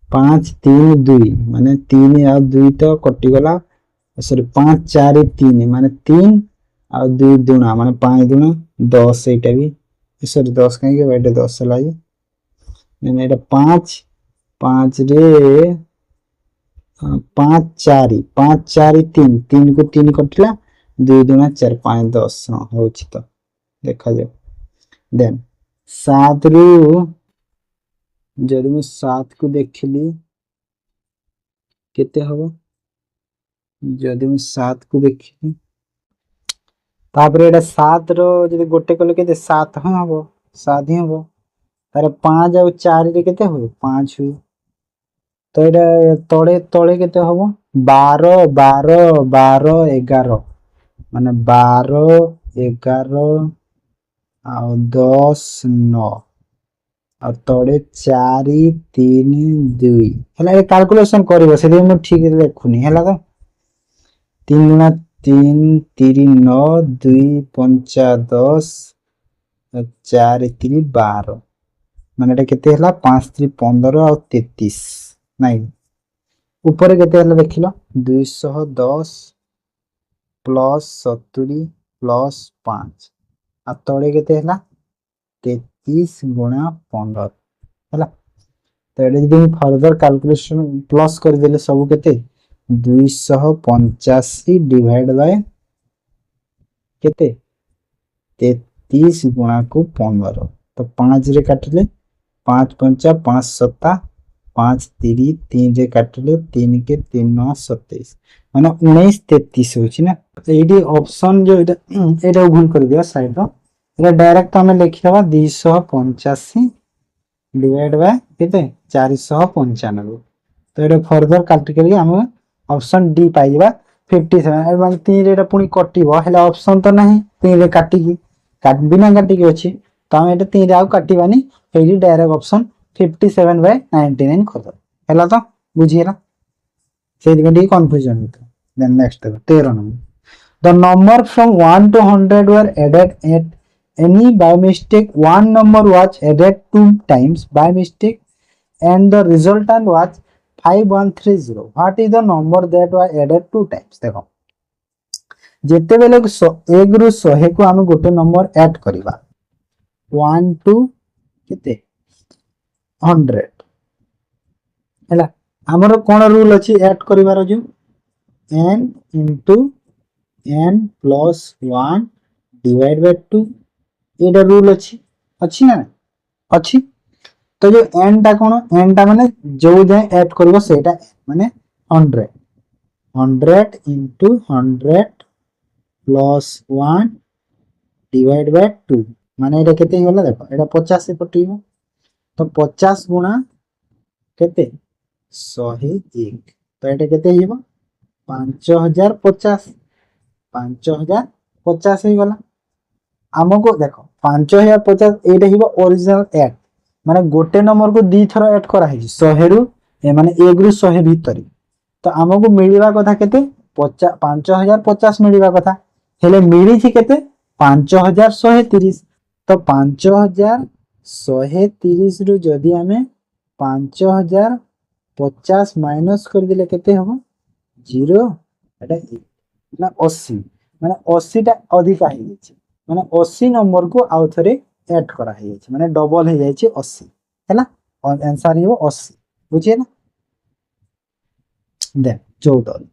Speaker 1: 5 3 2 माने 3 आ 2 तो कटि गला सॉरी 5 4 3 माने 3 आ 2 दुना माने 5 दुना 10 एटा भी सॉरी 10 काहे के बेटे 10 लाई ने एटा 5 5 रे 5 4 3 3 को 3 कटला 2 दुना 4 5 10 होछि तो देखा जाय देन 7 रु जदि मैं 7 को देखली केते हबो जदि मैं 7 को देखली तापरे एटा 7 रो जदि गोटे कले केते 7 हां हबो 7 ही हबो तारे 5 और 4 रे केते हो 5 हुई तो एटा तळे तळे केते हबो 12 12 12 11 माने 12 11 आ 10 9 आ तळे 4 3 2 हला ए कैलकुलेशन करबो से मैं ठीक देखुनी हला तो 3 गुना 3 3 9 2 5 10 4 3 12 माने एटा केते हला 5 3 15 आ 33 नहीं ऊपर केते हला देखिलो 210 प्लस 70 प्लस 5 आ तळे केते हला 33 गुणा 15 हला तो ये जब फर्दर कैलकुलेशन प्लस करदेले सब केते 285 डिवाइड बाय केते 33 गुणा को 15 तो 5 रे काटले 5 पंचा 5 सत्ता 5 3 3 रे काटले 3 के 3 9 27 माने 19 33 होची ना एडी ऑप्शन जो एटा भूल कर दिया साइड रो एटा डायरेक्ट हमें लिखि दबा 285 डिवाइड बाय केते 495 तो एटा फर्दर काट करके हम ऑप्शन डी पाइबा 57 एवं 3 रे पुनी कटिबो हेला ऑप्शन तो नहीं 3 रे काटी की काट बिना काटी की अछि तो हम एटा 3 रे आउ काटिबानी एडी डायरेक्ट ऑप्शन 57/99 कर दो हेला तो बुझिएला से दिगडी कंफ्यूजन होता then next 13 number the number from 1 to 100 were added at any by mistake one number was added 2 times by mistake and the resultant was 5130 what is the number that was added 2 times देखो जेते बेले 1 रु 100 को हम गोटे number add करिबा 1 to केते 100 हैला हमरो कोन रूल अछि ऐड करिवार जो n into n plus 1 divide by 2 Etah rule अछि ना अछि तो जो n टा कोन n टा माने जो जाय ऐड करबो सेटा माने 100 100 into 100 plus 1 डिवाइड बाय 2 माने एटा केते होला देखो एटा 50 से कटिबो तो 50 गुणा केते 101 तो एटा केते हिबो 5050 5050 ही गला हमको देखो 5050 एटा हिबो ओरिजिनल ऐड माने गोटे नंबर को दी थरो ऐड करा है 100 रु माने 1 रु 100 भीतर तो हमको मिलिबा कथा केते 5050 मिलिबा कथा हेले मिली छी केते 5130 तो 5130 रु जदी हमें 5050 माइनस कर दिले केते हबो 0 एटा ना 80 माने 80 टा अधिक आ जायछि माने 80 नंबर को आउ थरे ऐड करा है जायछि माने डबल हो जायछि 80 हैला और आंसर हिबो 80 बुझिए ना then 14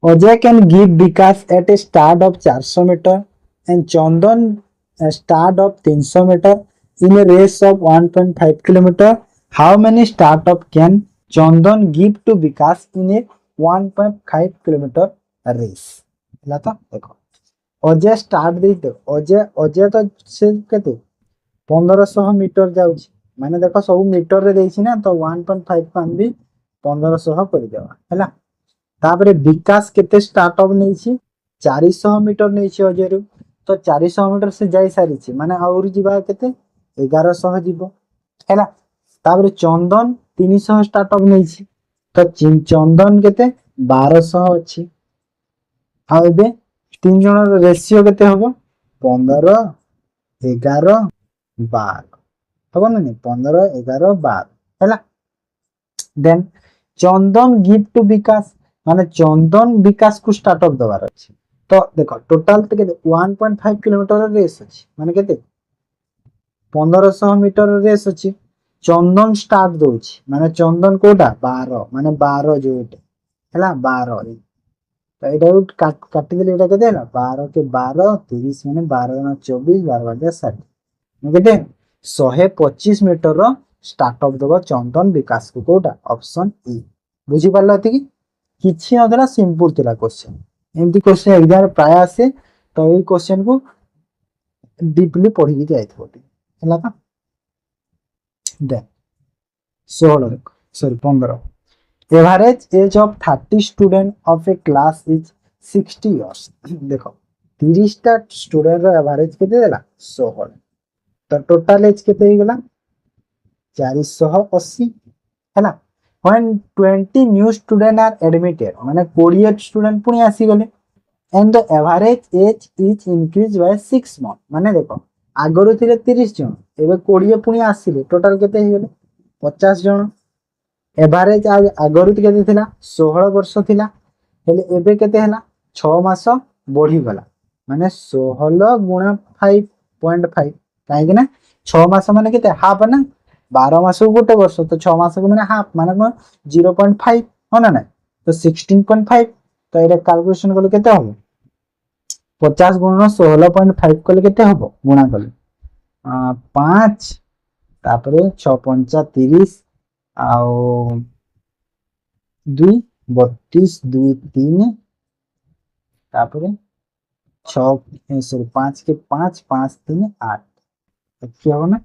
Speaker 1: Ajay can give Vikas at a start of 400 meter and Chandan a start of 300 meter in a race of 1.5 kilometer. How many startup can Chandan give to Vikas in a 1.5 kilometer race? ला तो देखो Ajay start दे दो अजय तो से केते 1500 metre जाउछि माने देखो सब metre रे देछि ना तो 1.5 को हम भी 1500 कर देबा हैला तापरे विकास केते स्टार्टअप नै छी 400 मीटर नै छी अजय रु तो 400 मीटर से जाई सारी छी माने और जीवा केते 1100 जीवो हैला तापरे चंदन 300 स्टार्टअप नै छी तो चंदन केते 1200 अछि आ एबे तीन जन रेशियो केते होबो 15 11 12 होबो ना 15 11 12 हैला देन चंदन गिव टू विकास माने चंदन विकास को स्टार्टअप दबार अछि तो देखो टोटल ते केते 1.5 किलोमीटर रेस अछि माने केते 1500 मीटर रेस अछि चंदन स्टार्ट दोछि माने चंदन कोटा 12 माने 12 जोट हैला 12 तो एटा काटी देले एटा केते हैला 12 के 12 30 माने 12 गुना 24 12 बजे 60 केते 125 मीटर रो स्टार्टअप दबो चंदन विकास को कोटा ऑप्शन ई बुझी पारला कि किछि अदरा सिंपल तिला क्वेश्चन एमती क्वेश्चन एग्जाम प्राय आसे तो ए क्वेश्चन को डीपली पढ़ी के जाइथो हैला का दे 16 sorry 15 average age of 30 student of A class is 60 years देखो 30 टा स्टूडेंट रो एवरेज केते देला 16 तो टोटल एज केते ही गेला 480 हैला when 20 new students are admitted माने 20 स्टूडेंट पुनी आसी गले and the average age is increased by 6 months माने देखो आगरो थिले 30 जन एबे 20 पुनी आसीले टोटल केते ही गले 50 जन एवरेज आगरो केते थिला 16 वर्ष थिला हेले एबे केते हला 6 मास बढ़ी गला माने 16 गुणा 5.5 कहीं 6 मास माने केते हाफ ना 12 मास को गोटे वर्ष तो 6 मास को माने हाफ माने 0.5 हो ना ना तो 16.5 तो ये कैलकुलेशन कले केते हो 50 गुणन 16.5 कले केते हो गुणा कले 5 तापर 6 पंचा 30 आउ 2 32 2 3 तापर 6 सॉरी 5 के 5 5 3 8 क्या हो ना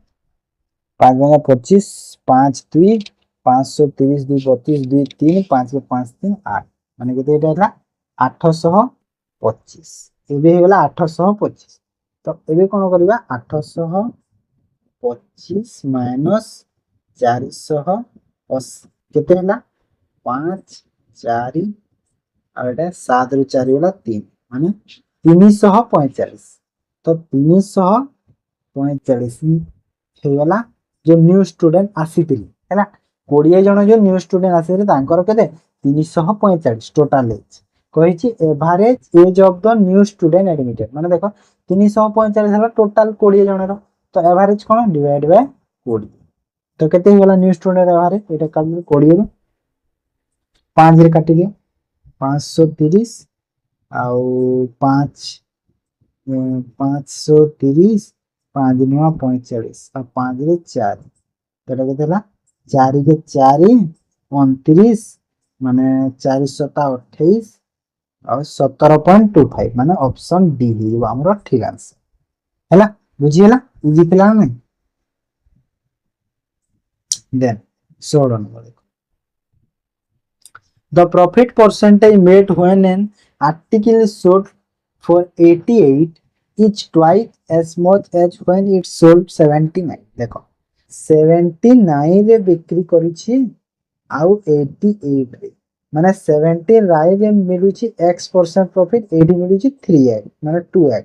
Speaker 1: 5 गुणा 25 5 2 530 2 32 2 3 5 के 5 3 8 माने केते एटा हला 825 एबे हे गला 825 तो एबे कोन करबा 825 माइनस 480 केते हला 5 4 और एटा 7 रु 4 गला 3 माने 345 तो 345 हे गला जो न्यू स्टूडेंट आसीथिले हैला 20 जण जो न्यू स्टूडेंट आसीथिले तांकर केते 345 टोटल एज कहिछि average age of the new student admitted माने देखो 345 हला टोटल 20 जण रो तो एवरेज कोन डिवाइड बाय 20 तो केते गला न्यू स्टूडेंट एवरेज एटा काल 20 रो 5 रे काटि दियो 530 आउ 5 530 5 9 45 और 5 रे 4 तो एटा केते हला 4 के 4 29 माने 428 और 17.25 माने ऑप्शन डी ही हमरो ठीक आंसर हैला बुझी हैला इजी पिला नै देन 16 नंबर देखो the profit percentage made when an article is sold for 88 is twice as much as when it sold 79 देखो 79 रे बिक्री करिछि आउ 88 रे माने 79 रे मिलुछि x% प्रॉफिट 80 मिलुछि 3x माने 2x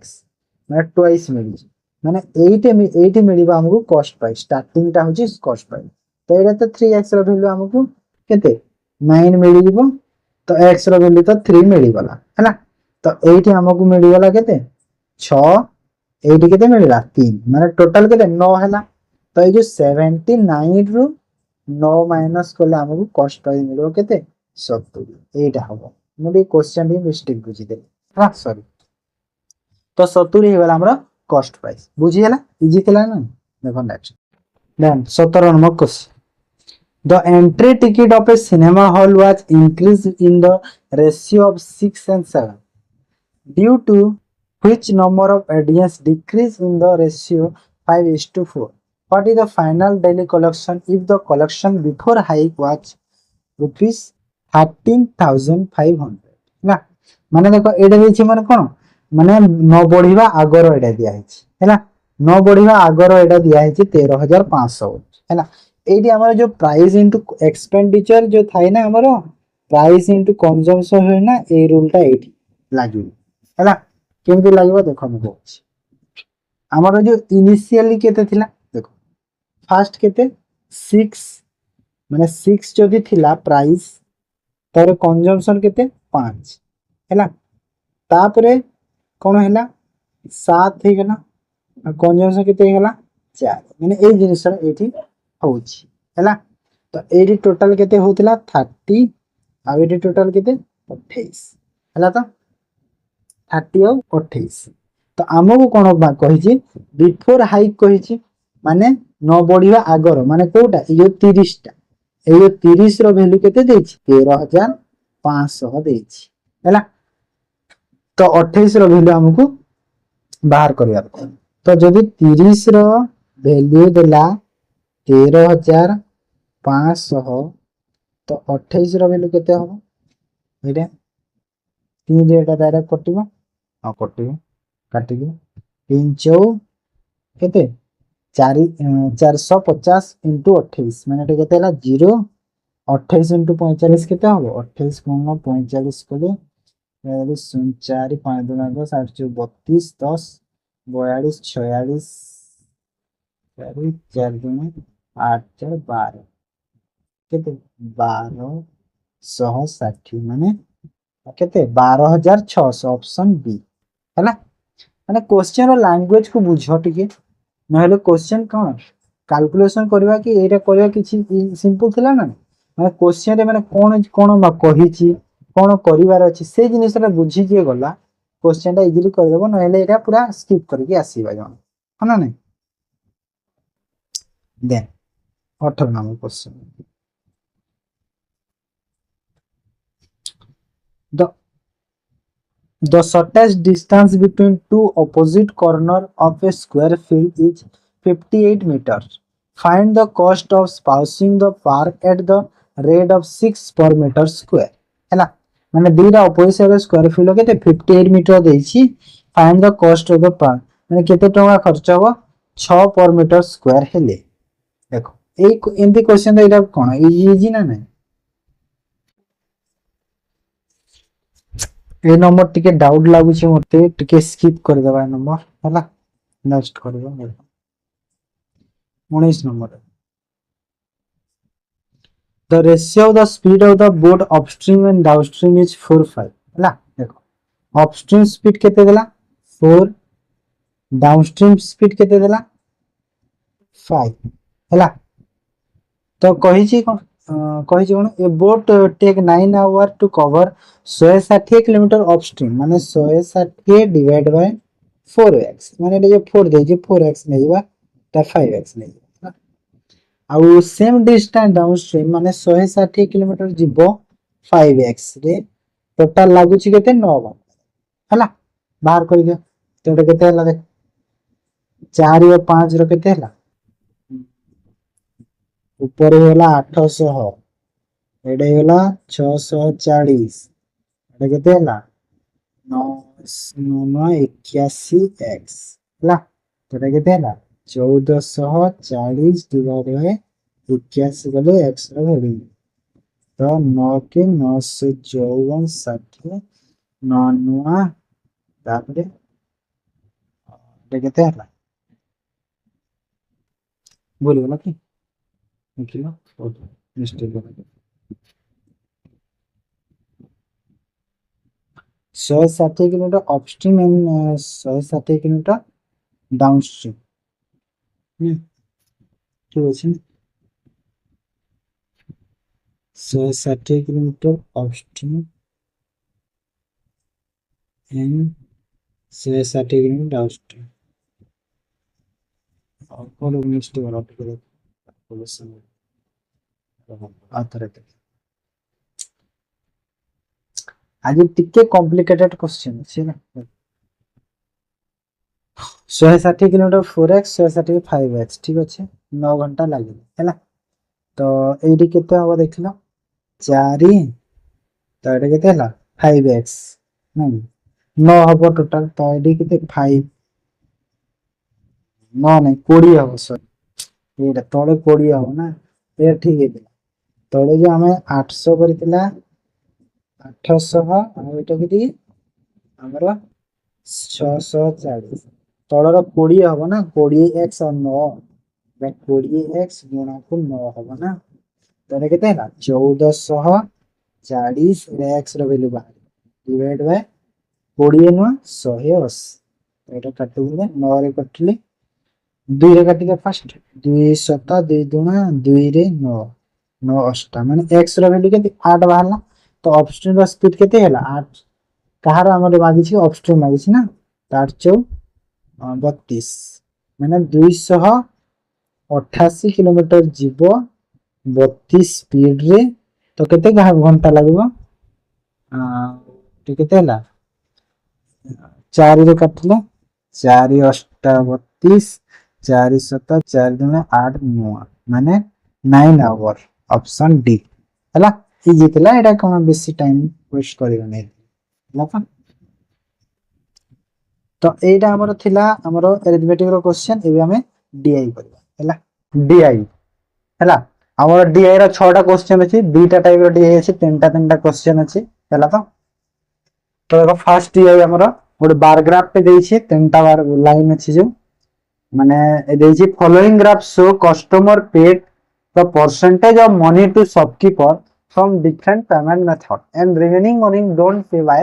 Speaker 1: माने ट्वाइस मिलुछि माने 8 मिलिबा हमकु कॉस्ट प्राइस स्टार्टिंग टा होछि कॉस्ट प्राइस तो एटा तो 3x रो वैल्यू हमकु केते 9 मिली जीवो तो x रो वैल्यू तो 3 मिली गला हैला तो 8 हमकु मिली गला केते 6 8 केते मिलला 3 माने टोटल केते 9 हैला तो ए जो 79 रु 9 माइनस करले हमकु कॉस्ट प्राइस मिलो केते 70 एटा हबो मोडी क्वेश्चन भी मिस्टेक बुझी दे हां सॉरी तो 70 हे गला हमरा कॉस्ट प्राइस बुझी हैला इजी थिला ना देखो next then 17 number question The entry ticket of a cinema hall was increased in the ratio of 6 and 7 due to which number of audience decreased in the ratio 5:4. What is the final daily collection if the collection before hike was rupees 13,500? ना माने देखो एडा देछि माने कोन माने न बढ़िबा आगर एडा दिया हेछि हैला न बढ़िबा आगर एडा दिया हेछि 13,500 हैला एडी हमर जो प्राइस इनटू एक्सपेंडिचर जो थाई ना हमर प्राइस इनटू कंजम्पशन होय ना ए रूलटा एठी लागि हैला केमति लागबो देखो हम कहछि हमर जो इनिशियली केते थिला देखो फर्स्ट केते 6 माने 6 जदी थिला प्राइस तार कंजम्पशन केते 5 हैला तापरे कोन हैला 7 हे गेला कंजम्पशन केते हे गेला 4 माने ए जिनिस एठी होछि हैला तो एडी टोटल केते होतला 30 आ एडी टोटल केते 28 हैला तो 30 और 28 तो हमको कोन बा कहिछि बिफोर हाइक कहिछि माने न बढ़िया आगर माने कोटा ए जो 30 टा ए जो 30 रो वैल्यू केते देछि 13,500 देछि हैला तो 28 रो वैल्यू हमको बाहर करिया तो जदी 30 रो वैल्यू देला 13,500 तो 28 रो वैल्यू केते हो एटा 3 रे एटा डायरेक्ट कटिबो हां कटिबो काटि दियो 3 4 केते 450 into 28 माने एटा केते हला 0 28 into 45 केते हो 28 गुणन 45 कले 4 5 2 10 8 32 10 42 46 4 2 8 4 12 केते 1260 माने केते 12,600 ऑप्शन बी हैला माने क्वेश्चन रो लैंग्वेज को बुझो टिके नहले क्वेश्चन कौन कैलकुलेशन करबा कि एटा करबा किछि सिंपल थिला ना माने क्वेश्चन रे माने कोन कोन मा कहिछि कोन करिवार अछि से जिनिसटा बुझी जे गला क्वेश्चन टा इजीली कर देबो नहले एटा पूरा स्किप करके आसीबा जण हना नै then 18 number question the The shortest distance between two opposite corners of a square field is 58 meters. Find the cost of spousing the park at the rate of 6 per meter square. है माने दीटा opposite side square field केते 58 metre देछि find the cost of the park माने केते टका खर्च हो 6 पर मीटर स्क्वायर हेले देखो ए एमपी क्वेश्चन एटा कोन इजी ना नै ए नंबर टिके डाउट लागुची मते टिके स्किप कर देबा नंबर हला नेक्स्ट करबो 19 number the ratio of the speed of the boat upstream and downstream is 4:5 हला देखो अपस्ट्रीम स्पीड केते देला 4 डाउनस्ट्रीम स्पीड केते देला 5 हला तो कहिची कोन a boat take 9 hour to cover 160 kilometre upstream माने 160 डिवाइड बाय 4x माने जे 4 दे जे 4x नेबा ता 5x नै आउ सेम डिस्टेंस डाउनस्ट्रीम माने 160 किलोमीटर जिवो 5x रे टोटल लागुची केते 9 हला बाहर कर दियो तो केते हला देख 4 और 5 रो केते हला ऊपर होला 800 एडे होला 640 एडे केते होला 981x हला तो एडे केते होला 1440 डिवाइड बाय 81 गले x रो वैल्यू तो 9 के 954 60 9 तापरे एडे केते होला बोल बोला कि निकलो फोटो मिस्टेक हो 160 kilometre upstream and 160 kilometre downstream ठीक अछि 160 kilometre upstream and 160 kilometre downstream और कोन मिस्टेक हो रहा आज टिके कॉम्प्लिकेटेड क्वेश्चन अछि ना 160 किलोमीटर 4x 160 5x ठीक अछि 9 घंटा लागिल हैला तो एडी केते होबा देखिलो 4 तो एडी केते हला 5x नै 9 होबो टोटल तो एडी केते 5 9 नै 20 होबो सर एटा तळे 20 हो ना ये ठीक है तळे जो हमें 800 करथिला 800 आ एटा केती हमरो 640 तळर 20 हो ना 20x और 9 बे 20x गुणा को 9 हो ना तळे केते हला 1440 x रो वैल्यू बाहर डिवाइड बाय 20 नो 180 एटा काटबे 9 रे कटले 2 रे काटिके फर्स्ट 2 7 2 गुणा 2 रे 9 9 अष्टा माने x रो वैल्यू केते 8 बाहरला तो अपस्ट्रीम रो स्पीड केते हैला 8 कहार हमर मागी छी अपस्ट्रीम मागी छी ना 8 4 32 माने 288 किलोमीटर जीवो 32 स्पीड रे तो केते घंटा लागबो तो केते हैला 4 रे काटले 4 अष्टा 32 4 7 4 गुणा 8 9 माने 9 आवर ऑप्शन डी हला इजी तला एटा कोन बेसी टाइम वेस्ट करियो नै लपा तो एटा हमर थिला हमर अरिथमेटिक रो क्वेश्चन एबे हमें डीआई करबा हला डीआई हला हमर डीआई रो 6टा क्वेश्चन अछि दुईटा टाइप रो डीआई अछि तीनटा क्वेश्चन अछि हला तो देखो फर्स्ट डीआई हमर गोटे बार ग्राफ पे देई छी तीनटा बार लाइन अछि जो माने ए देई छी following graph show customer paid the percentage of money to shopkeeper from different payment method and remaining money don't pay by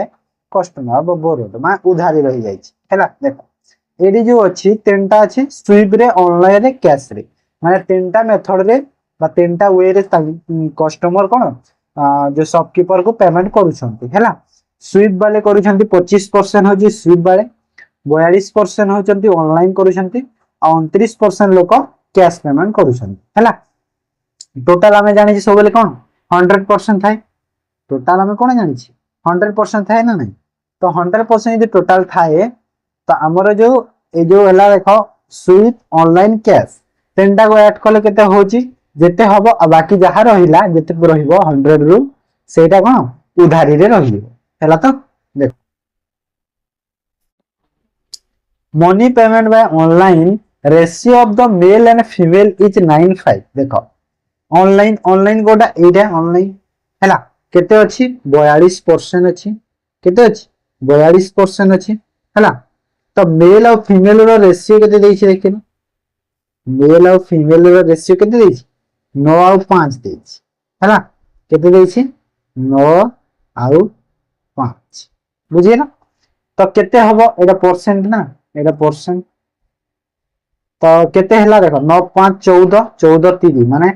Speaker 1: customer borrowed मा उधारी रही जाई छी हैला देखो एडी जो अच्छी तीनटा अच्छी स्वीप रे ऑनलाइन रे कैश रे माने तीनटा मेथड रे बा तीनटा वे रे कस्टमर कोन जो शॉपकीपर को पेमेंट करूछंती हैला स्वीप वाले करूछंती 25% होजी स्वीप वाले 42% होचंती ऑनलाइन करूछंती आ 29% लोक कैश पेमेंट करूछंती हैला टोटल आमे जानि सब बेले कोन 100% थाए टोटल आमे कोन जानि 100% थाए ना नहीं तो 100% यदि टोटल थाए तो हमर जो ए जो हला देखो स्वीप ऑनलाइन कैश तीनटा को ऐड कले केते होची जेते हबो आ बाकी जहा रहिला जेते रहिबो 100 रु सेटा कोन उधारी रे रहिबो हैला तो देखो money payment by online ratio of the male and female is 95 देखो ऑनलाइन ऑनलाइन कोटा एटा ऑनलाइन हैला केते अछि 42% अछि केते अछि 42% अछि हैला तो मेल और फीमेल रो रेशियो केते देछि देखिन मेल और फीमेल रो रेशियो केते देछि 9 और 5 देछि हैला केते देछि 9 और 5 बुझिए ना तो केते हबो एटा परसेंट ना एटा परसेंट तो केते हला देखो 9 5 14 14 3 माने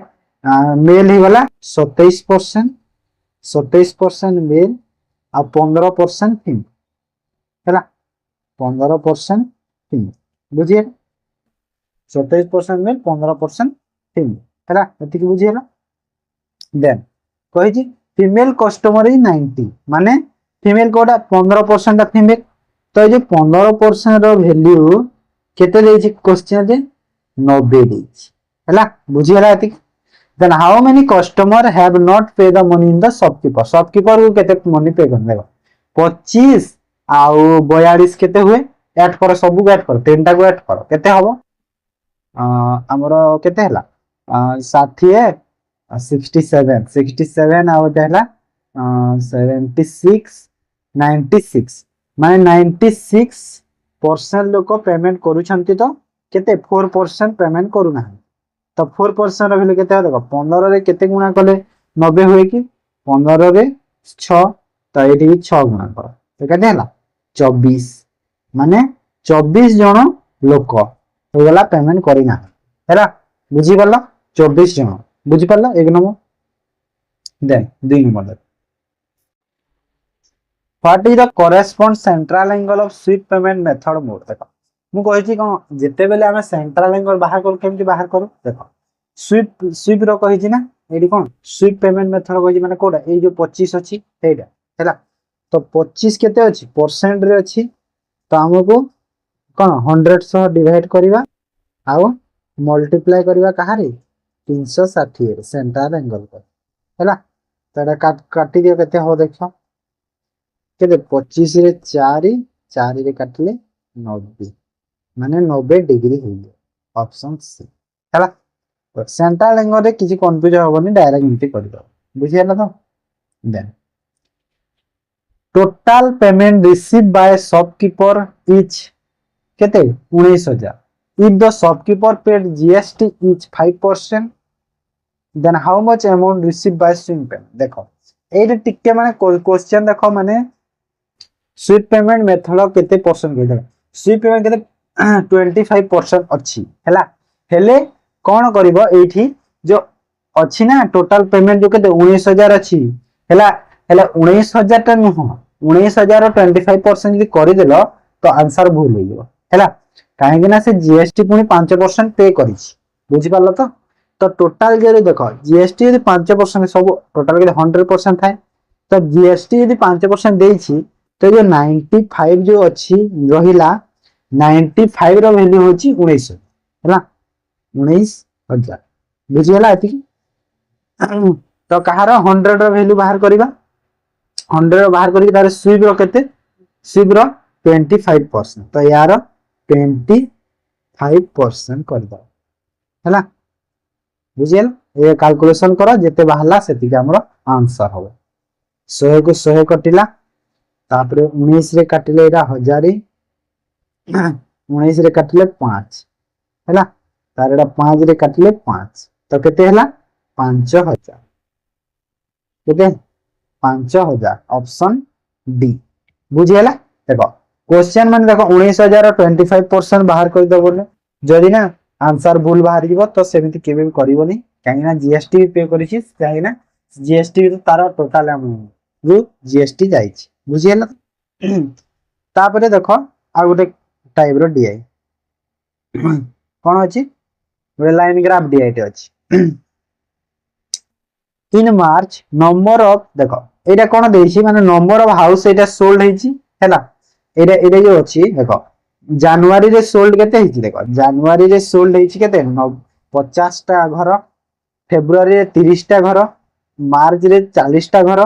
Speaker 1: मेल ही वाला 27% 27% मेल और 15% फीमेल हैला 15% फीमेल बुझिए 27% मेल 15% फीमेल हैला एति बुझिए ना देन कहि जी फीमेल कस्टमर इज 90 माने फीमेल कोडा 15% फीमेल तो ये 15% रो वैल्यू केते देछि क्वेश्चन जे 90 देछि हैला बुझि हला एति then how many customer have not pay the money in the shopkeeper को केते मनी पे कर देबो 25 आउ 42 केते हुए ऐड कर सब को ऐड कर तीनटा को ऐड कर केते हबो हमरो केते हला 60 67 67 आउ देला 76 96 माने 96% लोक पेमेंट करूछंती तो केते 4% पेमेंट करू ना तो 4% रो केते देखो 15 रे केते गुणा कले 90 होय कि 15 रे 6 तो एठी 6 गुणा कर तो केते हला 24 माने 24 जण लोक हो गला पेमेंट करी ना हैला बुझी परला 24 जण बुझी परला एक number then 2 number what is the correspond central angle of sweep payment method mode देखो मु कहि छी कोन जेते बेले हम सेंट्रल एंगल बाहर कर केमति बाहर करू देखो स्वीप स्वीप रो कहि छी ना एडी कोन स्वीप पेमेंट मेथड कहि छी माने कोडा ए जो 25 अछि एटा हैला तो 25 केते अछि परसेंट रे अछि तो हमको कोन 100 सह डिवाइड करिवा आउ मल्टीप्लाई करिवा कहारे 360 सेंट्रल एंगल पर हैला तो एटा काटी दियो केते हो देखो केते 25 रे 4 4 रे काटले 90 माने 90 डिग्री हो गया ऑप्शन सी हैला तो सेंट्रल एंगल रे किछि कंफ्यूजन होबनी डायरेक्ट इनती कर दो बुझियला तो then total payment receive by shopkeeper is केते 19000 if the shopkeeper paid GST is 5% then how much amount receive by swing payment देखो एटे टिके माने क्वेश्चन देखो माने स्वीप पेमेंट मेथड केते परसेंट कहला स्वीप पेमेंट केते 25% अछि हैला हेले कोन करबो एठी जो अछि ना टोटल पेमेंट जो केते 19000 अछि हैला हैला 19000 टा नुह 19000 25% यदि करि देलो तो आंसर भूल हो गयो हैला काहे कि ना से जीएसटी पुनी 5% पे करिछि बुझि पालो तो टोटल जे देखो जीएसटी यदि 5% सब टोटल के 100% थाए तो जीएसटी यदि 5% देछि तो जो 95 जो अच्छी रहिला 95 रो वैल्यू होची 19 हैला 19000 बुझियला एति तो कहार 100 रो वैल्यू बाहर करबा 100 रो बाहर करी तार स्वीप रो केते स्वीप रो 25% तो यार 25% कर दो हैला बुझियल ए कैलकुलेशन करो जेते बाहला सेति के हमरो आंसर हो 100 को 100 कटिला तापरे 19 रे काटिले एटा 1000 19 रे काटिले 5 हैला तार एटा 5 रे काटिले 5 तो केते हैला 5000 केते 5000 ऑप्शन डी बुझियला देखो क्वेश्चन मान देख 19,025% बाहर कर दो बोले जदि ना आंसर भूल बाहर जीवो तो सेमिति केबे भी करिवोनी काहे ना जीएसटी पे करिछि काहे ना जीएसटी तो तार टोटल अमाउंट जो जीएसटी जाइछि बुझि हला तापरे देखो आ गोटे टाइप रो डीआई कोन अछि गोटे लाइन ग्राफ डीआई टे अछि इन मार्च नंबर ऑफ देखो एटा कोन देछि माने number of house Etah sold हेछि हैला एटा एटा जो अछि देखो जनवरी रे सोल्ड केते हेछि देखो जनवरी रे सोल्ड हेछि केते 50 टा घर फेब्रुआरी रे 30 टा घर मार्च रे 40 टा घर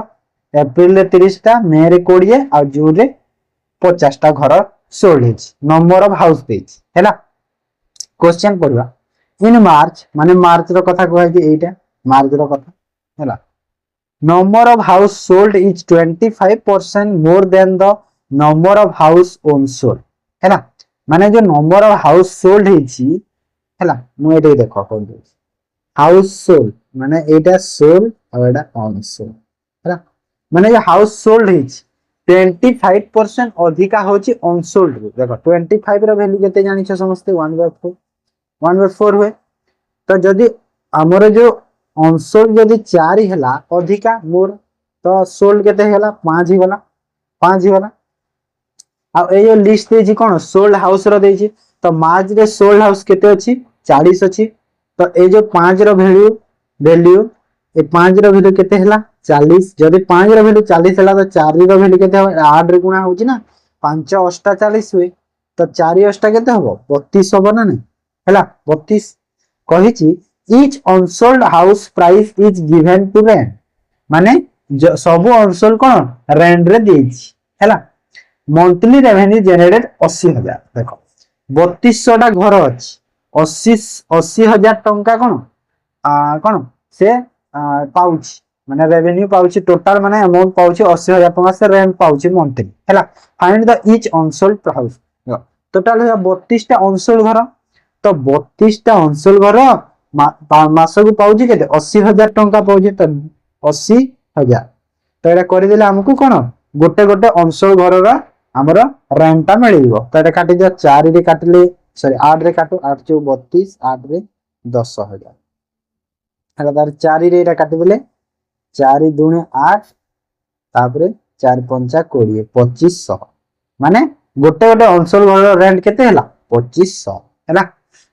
Speaker 1: एप्रिल रे 30 टा मई रे 20 आ जून रे 50 टा घर सोल्ड हेछि नंबर ऑफ हाउस देछि हैला क्वेश्चन पढवा इन मार्च माने मार्च रो कथा कहै कि एटा मार्च रो कथा हैला number of house sold is 25% more than the number of house own sold है ना माने जो number of house sold हेची है ना मु एटे देखो कोन दे house sold माने एटा sold और एटा on sold है ना माने जो house sold हेची 25% अधिका होची unsold देखो 25 रो वैल्यू केते जानि छ समस्ते 1/4 1/4 हुए तो जदी हमर जो अनसोल्ड जदी 4 हैला अधिका मोर तो सोल्ड केते हैला 5 ही गला 5 ही गला आ ए जो लिस्ट देछि कोन सोल्ड हाउस रो देछि तो मार्च रे सोल्ड हाउस केते अछि 40 अछि तो ए जो 5 रो वैल्यू ए 5 रो वैल्यू केते हैला 40 जदी 5 रो वैल्यू 40 हैला तो 4 रो वैल्यू केते हो 8 रे गुणा होछि ना 5 8 40 हुए तो 4 8 केते हो 32 हो ना नहीं हैला 32 कहिछि each unsold house price is given to rent माने सब अनसोल्ड कोन रेंट रे देछि हैला मंथली रेवेन्यू जनरेटेड 80,000 देखो 3200 टा घर अछि 80,000 टंका कोन कोन से पाउछि माने रेवेन्यू पाउछि टोटल माने अमाउंट पाउछि 80,000 टंका से रेंट पाउछि मंथली हैला find the each unsold house total 32 टा अनसोल्ड घर तो 32 टा अनसोल्ड घर मास को पाउछि केते 80,000 टंका पाउछि त 80,000 तो एटा करि देले हमकु कोन गोटे गोटे अंशल घर रा हमर रेंट मिलिबो तो एटा काटि दियो 4 रे काटले सॉरी 8 रे काटो 8 चौ 32 8 रे 10,000 हला तार 4 रे एटा काटि देले 4 2 8 तापरे 4 5 20 2500 माने गोटे गोटे अंशल घर रेंट केते हला 2500 हैला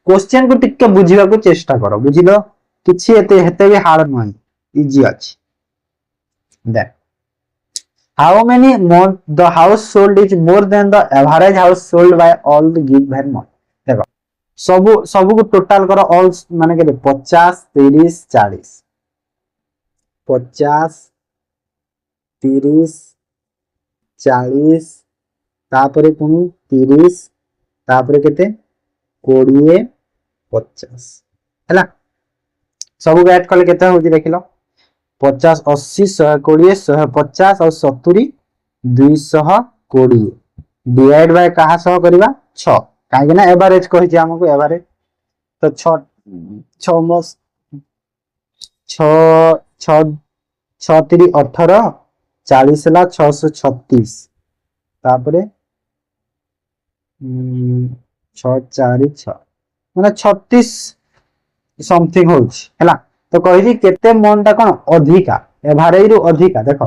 Speaker 1: क्वेश्चन को टिके बुझिबा को चेष्टा करो बुझिलो किछि एते हेते भी हार्ड नै इजी अछि then how many month the house sold is more than the average house sold by all the given month देखो सब को टोटल करो ऑल माने के 50 30 40 50 30 40 तापरे पुनी 30 तापरे केते 20 50 हैला सब को ऐड करले केते होजी देखिलो 50 80 120 150 और 70 220 डिवाइड बाय कहा सह करबा 6 काहे ना एवरेज कहि जे हमको एवरेज तो 6 6 मस 6 6 6 3 18 40 ला 636 तापरे 6 4 6 माने 36 समथिंग होछ हैला तो कहि केते मनटा कोन अधिका एवरेज रु अधिका देखो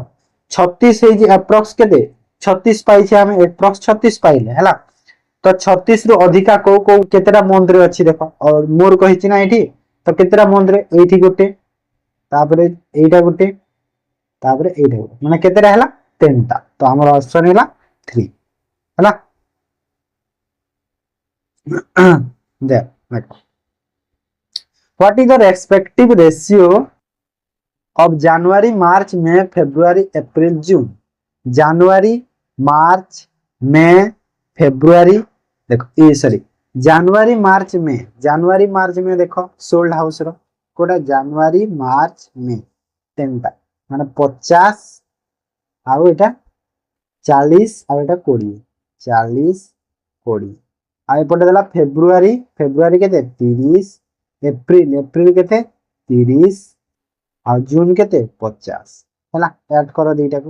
Speaker 1: 36 हे जे अप्रॉक्स केते 36 पाई छै हम अप्रॉक्स 36 पाइले हैला तो 36 रु अधिका को केतेटा मंथ रे अछि देखो और मोर कहि छि ना एठी तो केतेटा मंथ रे एठी गोटे तापरे एटा गोटे तापरे एटा गोटे माने केतेटा हैला 10 टा तो हमर ऑप्शन हैला 3 हैला दे देखो what is the respective ratio of January March May February April June January March May February देखो ये सॉरी January March May देखो सोल्ड हाउस रो कोडा January March May 10 टा माने 50 आउ एटा 40 आउ एटा 20 40 20 आ एपटे देला फेब्रुआरी केते 30 एप्रिल केते 30 आ जून केते 50 हैला ऐड करो दीटा को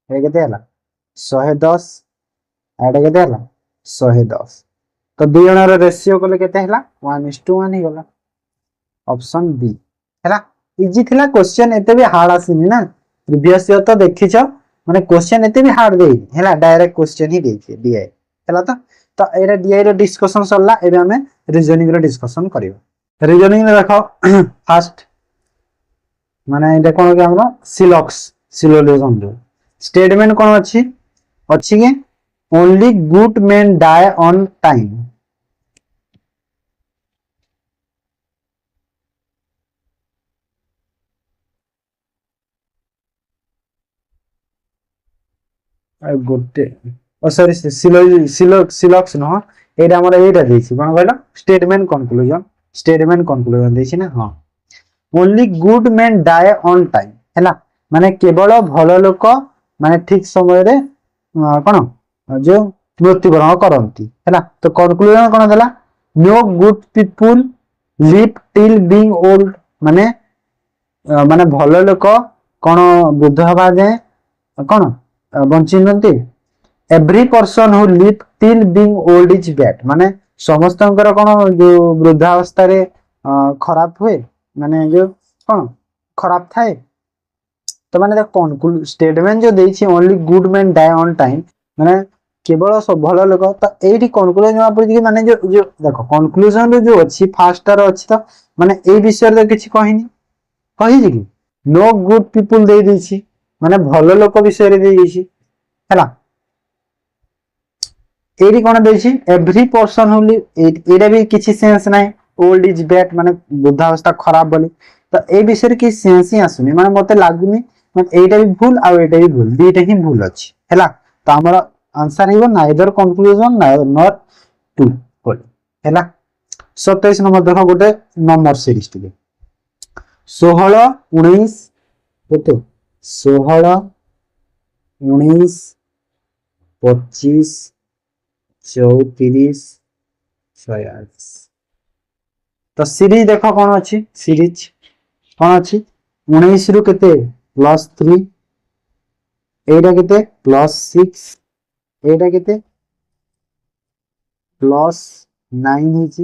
Speaker 1: हे केते हैला 110 एटा केते हला 110 तो दुई जण रेशियो कले केते हला 1:1 ही गला ऑप्शन बी हला इजी थिला क्वेश्चन एते भी हार्ड आसीनी ना प्रीवियस ईयर तो देखिछ माने क्वेश्चन एते भी हार्ड देई हला डायरेक्ट क्वेश्चन ही देई डीआई हला तो एरा डीआई रो डिस्कशन सरला एबे हमें रीजनिंग रो डिस्कशन करियो रीजनिंग रे देखो फर्स्ट माने एटा कोन के हमरो सिलॉक्स सिलोजिज्म जो स्टेटमेंट कोन अछि के only good men die on time गोटे ओ सॉरी सिलॉक्स न एटा हमर एटा देछि कोन कहला स्टेटमेंट कंक्लूजन देछि ना हां only good men die on time हैला माने केवल भलो लोक माने ठीक समय रे कोन जो मृत्युवरण करंती हैला तो कंक्लूजन कोन देला no good people live till being old माने माने भलो लोक कोन बुद्ध हबा जाय कोन बंचिनंती every person who live till being old is bad माने समस्तंकर कोन जो वृद्धावस्था रे खराब हुए माने जो कोन खराब थाए तो माने कौन स्टेटमेंट जो देछि only good man die on time माने केवल सब भलो लोक तो एठी कंक्लूजन जमा पड़ी कि माने जो जो देखो कंक्लूजन रे जो अछि फर्स्ट रो अछि तो माने ए विषय रे किछि कहिनी कहि जे कि नो गुड पीपल दे देछि माने भलो लोक विषय रे दे देछि हैला एडी कोन देछि एवरी पर्सन हु एटा भी किछि सेंस नाही ओल्ड इज बैड माने वृद्धावस्था खराब बोली तो ए विषय रे कि सेंस ही आसुनी माने मते लागुनी माने एटा भी भूल आ एटा भी भूल दीटा ही भूल अछि हैला तो हमर आंसर हिबो नाइदर कंक्लूजन नॉट टू बोली हैला 27 नंबर देखो गोटे नंबर सीरीज टिके 16 19 केते 16 19 25 34 46 तो सीरीज देखो कौन अच्छी सीरीज कौन अच्छी 19 रु केते +3 एटा केते +6 एटा केते +9 हिची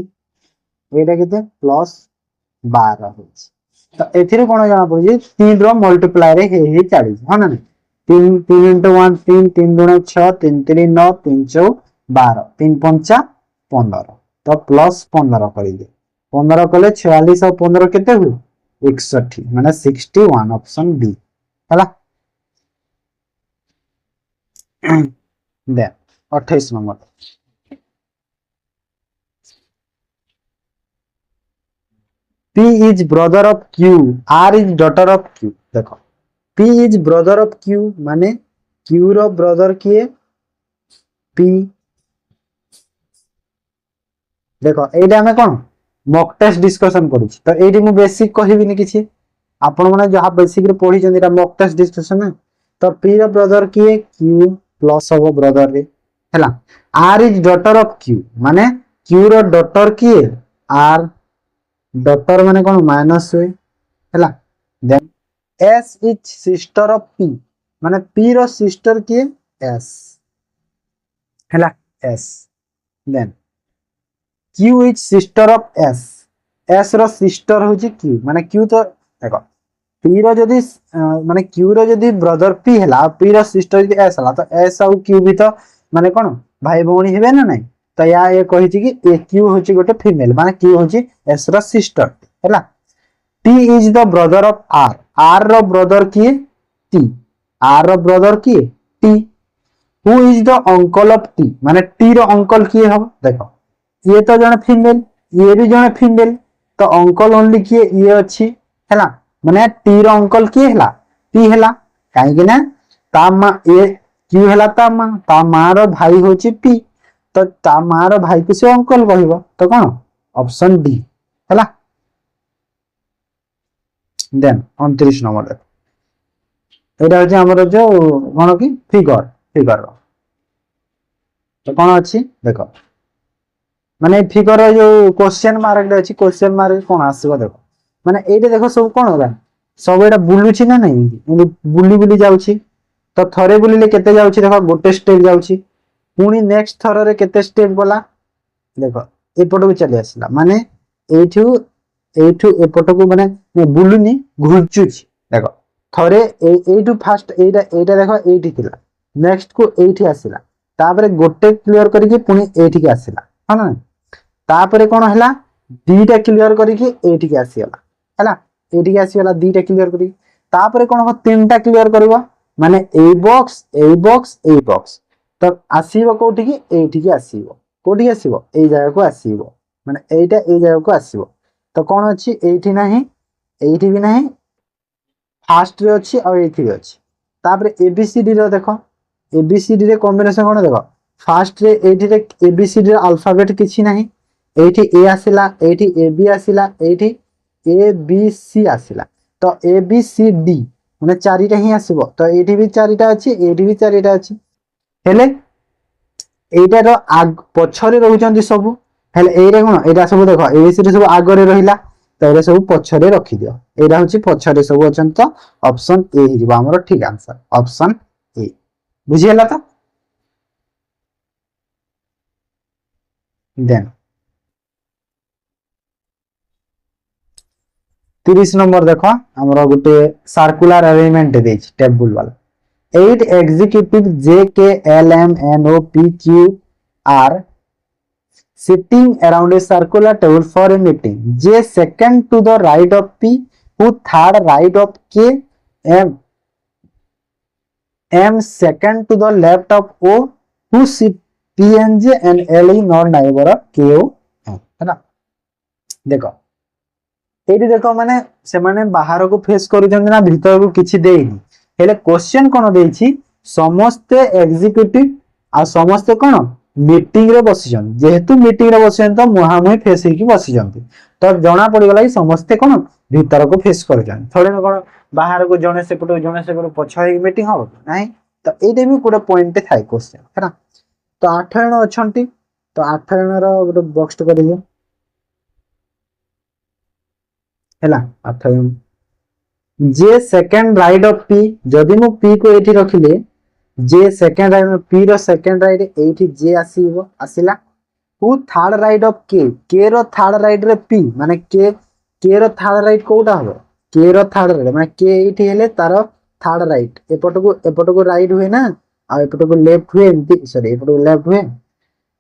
Speaker 1: एटा केते +12 हिची तो एथिरे कोन जाना पड़ी 3 रो मल्टीप्लाई रे हे 40 ह ना 3 3 * 1 3 3 2 6 3 3 9 3 4 12 3 5 15 तो +15 कर दे 15 कले 46 और 15 केते हुए 61 माने 61 ऑप्शन बी हला दे 28 number P is brother of Q R is daughter of Q देखो P is brother of Q माने Q रो ब्रदर किए P देखो एटा हमें कोन मॉक टेस्ट डिस्कशन करू तो एटी मु बेसिक कहबिनी किछि आपण माने जहा बेसिक रे पढी जंदी मॉक टेस्ट डिस्कशन है तो P रो ब्रदर किए Q प्लस हो ब्रदर रे हैला R is daughter of Q माने Q रो डॉटर किए R डॉटर माने कोन माइनस हुए हैला then S is sister of P माने P रो सिस्टर किए S हैला S then Q is sister of S S रो सिस्टर होची Q माने Q तो देखो P रो जदी माने Q रो जदी ब्रदर P हैला P रो सिस्टर जदी S हैला तो S और Q भी तो माने कोन भाई भौणी हेबे ना नहीं तो या ये कहि छी कि ए Q होची गोटे फीमेल माने Q होची S रो सिस्टर हैला T is the brother of R R रो ब्रदर किए T R रो ब्रदर किए T who is the uncle of T माने T रो अंकल किए हो देखो ये तो जने फीमेल ये भी जने फीमेल तो अंकल ओनली किए ये अच्छी हैला माने टी रो अंकल किए हैला टी हैला काहे कि ना ता मा ये क्यू हैला ता मा रो भाई होची पी तो ता मा रो भाई के से अंकल कहबो तो कोन ऑप्शन डी हैला देन 29 नंबर एटा होची हमर जो कोन की फिगर रो तो कोन अछि देखो माने फिगर जो क्वेश्चन मार्क अछि क्वेश्चन मार्क कोन आसीबो देखो माने एटे देखो सब कोन होला सब एटा बुलुची ना नहीं बुली बुली जाउची तो थरे बुलीले केते जाउची देखो गोटे स्टेप जाउची पुणी नेक्स्ट थर रे केते स्टेप गला देखो एपट को चली आसला माने एठू एठू एपट को माने बुलुनी घुंचुची देखो थरे एठू फास्ट एटा एटा देखो एठी थिला नेक्स्ट को एठी आसिला तापरे गोटे क्लियर करके पुणी एठी के आसिला हा ना तापरे कोन हला दीटा क्लियर करके एठी के आसीला हला एठी के आसीला दीटा क्लियर करके तापरे कोन हो तीनटा क्लियर करबो माने ए बॉक्स तो आसीबो कोठी की एठी के आसीबो कोठी आसीबो ए जगह को आसीबो माने एटा ए जगह को आसीबो तो कोन अछि एठी नाही एठी भी नाही फास्ट रे अछि और एठी रे अछि तापरे एबीसीडी रो देखो एबीसीडी रे कॉम्बिनेशन कोन देखो फास्ट रे एठी रे एबीसीडी रे अल्फाबेट किछि नाही एठी ए आसिला एठी ए बी आसिला एठी ए बी सी आसिला तो ए बी सी डी माने चारिटा ही आसीबो तो एठी भी चारिटा अछि एठी भी चारिटा अछि हेले एटा रो आग पछरे रहउचंती सब हेले एरे कोन एटा सब देखो एबीसीडी सब आगरे रहिला तो एरे सब पछरे रखि दियो एटा होची पछरे सब अछन तो ऑप्शन ए ही जिवो हमरो ठीक आंसर ऑप्शन ए बुझियला तो देन 30 नंबर देखो हमरो गुटे सर्कुलर अरेंजमेंट देछि टेबल वाला 8 executive J K L M N O P Q are sitting around a circular table for a meeting. J second to the right of P, who third right of K, M second to the left of O, who sit P and J and L is not neighbor of K O M. है ना देखो eighty देखो माने से माने बाहर को face करूछन ना भीतर को किछि देइनी हेले क्वेश्चन कोन देछि समस्त एग्जीक्यूटिव आ समस्त कोन मीटिंग रे बसिजन जेहेतु मीटिंग रे बसिजन तो मुहामुही फेस ही बसिजन तो जना पड़ी गला समस्त कोन भीतर को फेस करजन थोड़े कोन बाहर को जने से पटो पछाई मीटिंग हो नाही तो एटे भी कोड पॉइंट थाई क्वेश्चन है ना तो 8 जण अछंती तो 8 जण रो गोटे बॉक्स कर दियो हैला 8 जण जे सेकंड राइट ऑफ पी जदि मु पी को एठी रखिले जे सेकंड राइट पी रो सेकंड राइट एठी जे आसीबो आसिला who third right of K रो थर्ड राइट रे पी माने के रो थर्ड राइट कोटा हो के रो थर्ड राइट माने के एठी हेले तारो थर्ड राइट एपट को राइट हुए ना आ एपट को लेफ्ट हुए एमती सॉरी एपट को लेफ्ट हुए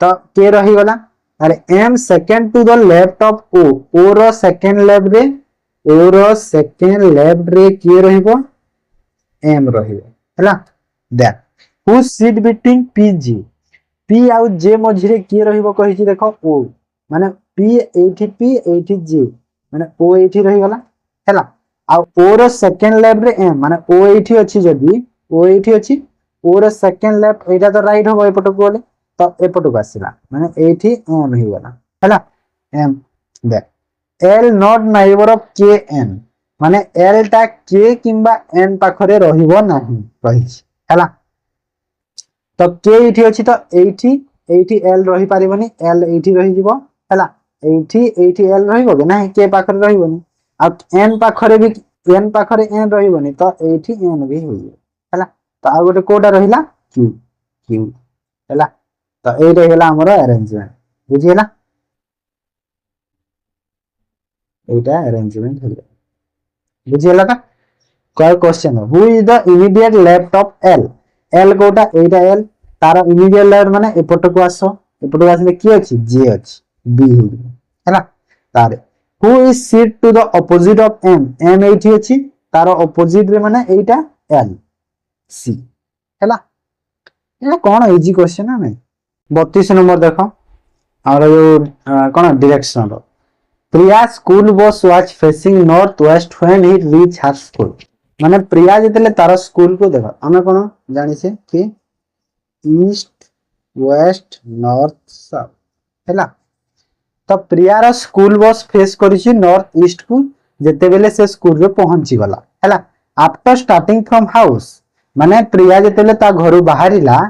Speaker 1: तो के रही गला अरे M second to the left of O रो सेकंड लेफ्ट रे ओर सेकेंड लेफ्ट रे किए रहिबो एम रहिबो हैला that who seat between P आउ जे मझिरे किए रहिबो कहि छी देखो ओ माने पी एठी जे माने ओ एठी रहि गला हैला आ ओर सेकेंड लेफ्ट रे एम माने ओ एठी अछि जदी ओ एठी अछि ओर सेकेंड लेफ्ट एटा तो राइट होबो एपट को बोले तो एपट को आसिला माने एठी एम हि गला हैला M that L not neighbor of K N माने L टा K किंबा N पाखरे रहिबो नाही कहिछि हैला तो K इठी अछि तो एठी L रहि पारिबोनी L एठी रहि जिवो हैला एठी L रहिबो के नाही K पाखरे रहिबोनी आ N पाखरे भी N पाखरे N रहिबोनी तो एठी N भी होइबो हैला तो आ गोटे कोटा रहिला Q हैला तो एई रहिला हमरो अरेंजमेंट बुझियला एटा अरेंजमेंट होले बुझियला का कोई question who is the immediate left of L कोटा एटा L तार इमीडिएट लेफ्ट माने एपट को आसले की अछि जे अछि B हैला तारे who is seat to the opposite of M एठी अछि तार ऑपोजिट रे माने एटा L C हैला एटा कोन इजी क्वेश्चन है नै 32 नंबर देखो और यो कोन direction row Priya school bus was facing northwest when he reached her school. माने प्रिया जेतले तार स्कूल को देखो हमें कोन जानि से कि ईस्ट वेस्ट नॉर्थ साउथ हैला तो प्रिया रा school bus face करिछि north east को जेते बेले से स्कूल रे पहुंची गला हैला आफ्टर स्टार्टिंग फ्रॉम हाउस माने प्रिया जेतले ता घरु बाहरिला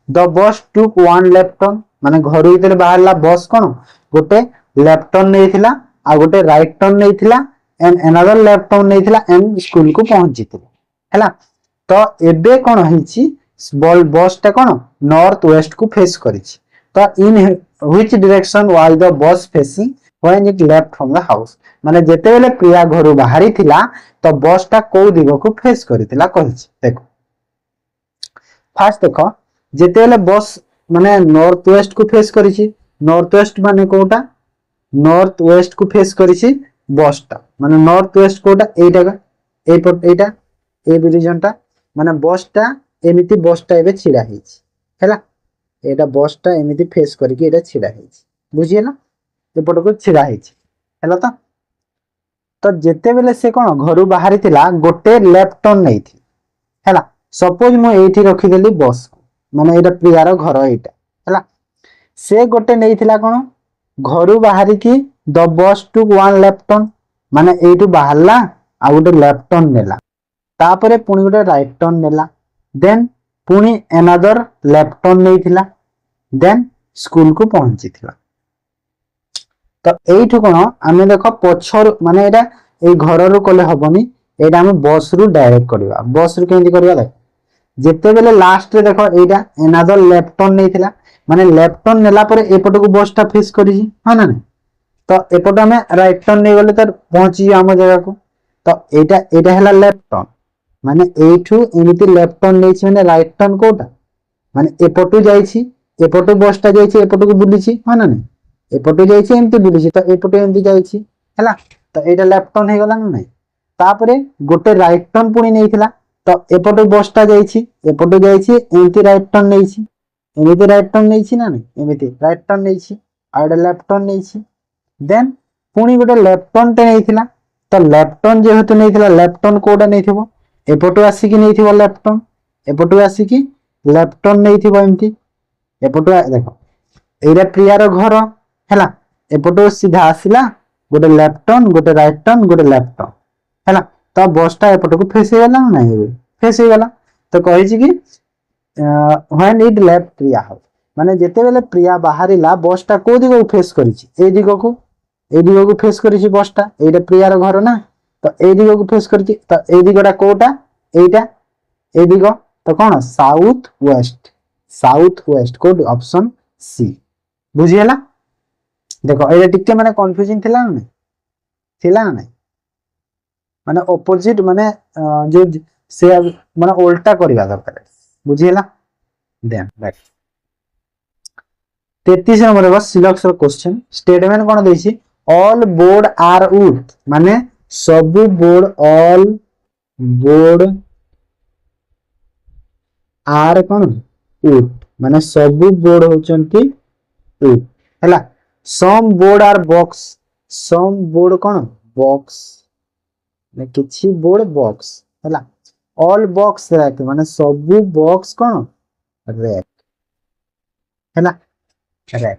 Speaker 1: the bus took one left turn माने घरु जेतले बाहरला बस कोन गोटे लेफ्ट टर्न नेथिला आ गोटे राइट टर्न नेथिला एंड अनदर लेफ्ट टर्न नेथिला एंड स्कूल को पहुंची थिला हैला तो एबे कोन हिची बस टा कौन नॉर्थ वेस्ट को फेस करिछि तो in which direction was the bus facing when it left from the house माने जेते बेले प्रिया घर बाहरी थिला तो बस टा को दिग को फेस करितिला कहिछि देखो फास्ट देखो जेते बेले बस माने नॉर्थ वेस्ट को फेस करिछि नॉर्थ वेस्ट माने कोटा नॉर्थ वेस्ट को फेस करिछि बस टा माने नॉर्थ वेस्ट कोटा एटा ए पट एटा ए रीजन टा माने बस टा एमिति बस टा एबे छिड़ा हिछि हैला एटा बस टा एमिति फेस करके एटा छिड़ा हिछि बुझियला ए पट को छिड़ा हिछि हैला तो जेते बेले से कोन घर बाहरी थिला गोटे लेफ्ट टर्न नै थी हैला सपोज मु एठी रखि देली बस माने एटा प्रियार घर एटा हैला से गोटे नै थिला कोन घर बाहरी की the bus to one left turn माने एठू बाहरला आ गोटे लेफ्ट टर्न नेला तापरे पुनी गोटे राइट टर्न नेला देन पुनी अनदर लेफ्ट टर्न नै थिला देन स्कूल को पहुंची थिला तो एठू कोन आमे देखो पछर माने एटा ए घर रु कले हबनी एटा हम बस रु डायरेक्ट करबा बस रु केंदी करबा देख जेते बेले लास्ट रे देखो एटा अनदर लेफ्ट टर्न नै थिला माने लेफ्ट टर्न नेला परे एपट को बस टा फेस करिजी हां ना तो एपट हमें राइट टर्न नै गले त पहुंची हम जगह को तो एटा एटा हला लेफ्ट टर्न माने एठू एमिति लेफ्ट टर्न नै छी माने राइट टर्न कोटा माने एपटू जाईछी एपटू बस टा जाईछी एपट को बुलीची हां ना एपटू जाईछी एमिति बुलीची तो एपटू एमिति जाईछी हला तो एटा लेफ्ट टर्न हे गला ना तापरे गोटे राइट टर्न पुनी नै थिला तो एपटू बस टा जाईछी एपटू जाईछी एमिति राइट टर्न नै छी एमिति राइट टर्न नै छी ना एमिति राइट टर्न नै छी आ एटा लेफ्ट टर्न नै छी देन पुनी गोटे लेफ्ट टर्न टे नै थिला तो लेफ्ट टर्न जेहेतु नै थिला लेफ्ट टर्न कोडा नै थिबो एपटू आसी कि नै थिबो लेफ्ट टर्न एपटू आसी कि लेफ्ट टर्न नै थिबो एमिति एपटू देखो एरा प्रियार घर हैला एपटू सीधा आसीला गोटे लेफ्ट टर्न गोटे राइट टर्न गोटे लेफ्ट टर्न हैला तो बस टा एपटू को फेस हे गला ना फेस हे गला तो कहि छी कि when it left Priya house माने जेते बेले प्रिया बाहरिला बस टा को दिगो फेस करिछि ए दिगो को फेस करिछि बस टा एटा प्रियार घर ना तो ए दिगो को फेस करिछि तो ए दिगोटा कोटा एटा ए दिगो तो कोन साउथ वेस्ट कोड ऑप्शन सी बुझियला देखो एटा टिके माने कंफ्यूजिंग थिला ना माने ऑपोजिट माने जो से माने उल्टा करबा दरकार बुझियला देन राइट 33 नंबर बस सिलेक्शन क्वेश्चन स्टेटमेंट कोन देछि ऑल बोर्ड आर वुड माने सब बोर्ड ऑल बोर्ड आर कोन वुड माने सब बोर्ड होचंती वुड हैला some board are box some board कोन बॉक्स ने किछि बोर्ड बॉक्स हैला ऑल बॉक्स रैक माने सब बॉक्स कोन रैक हैला रैक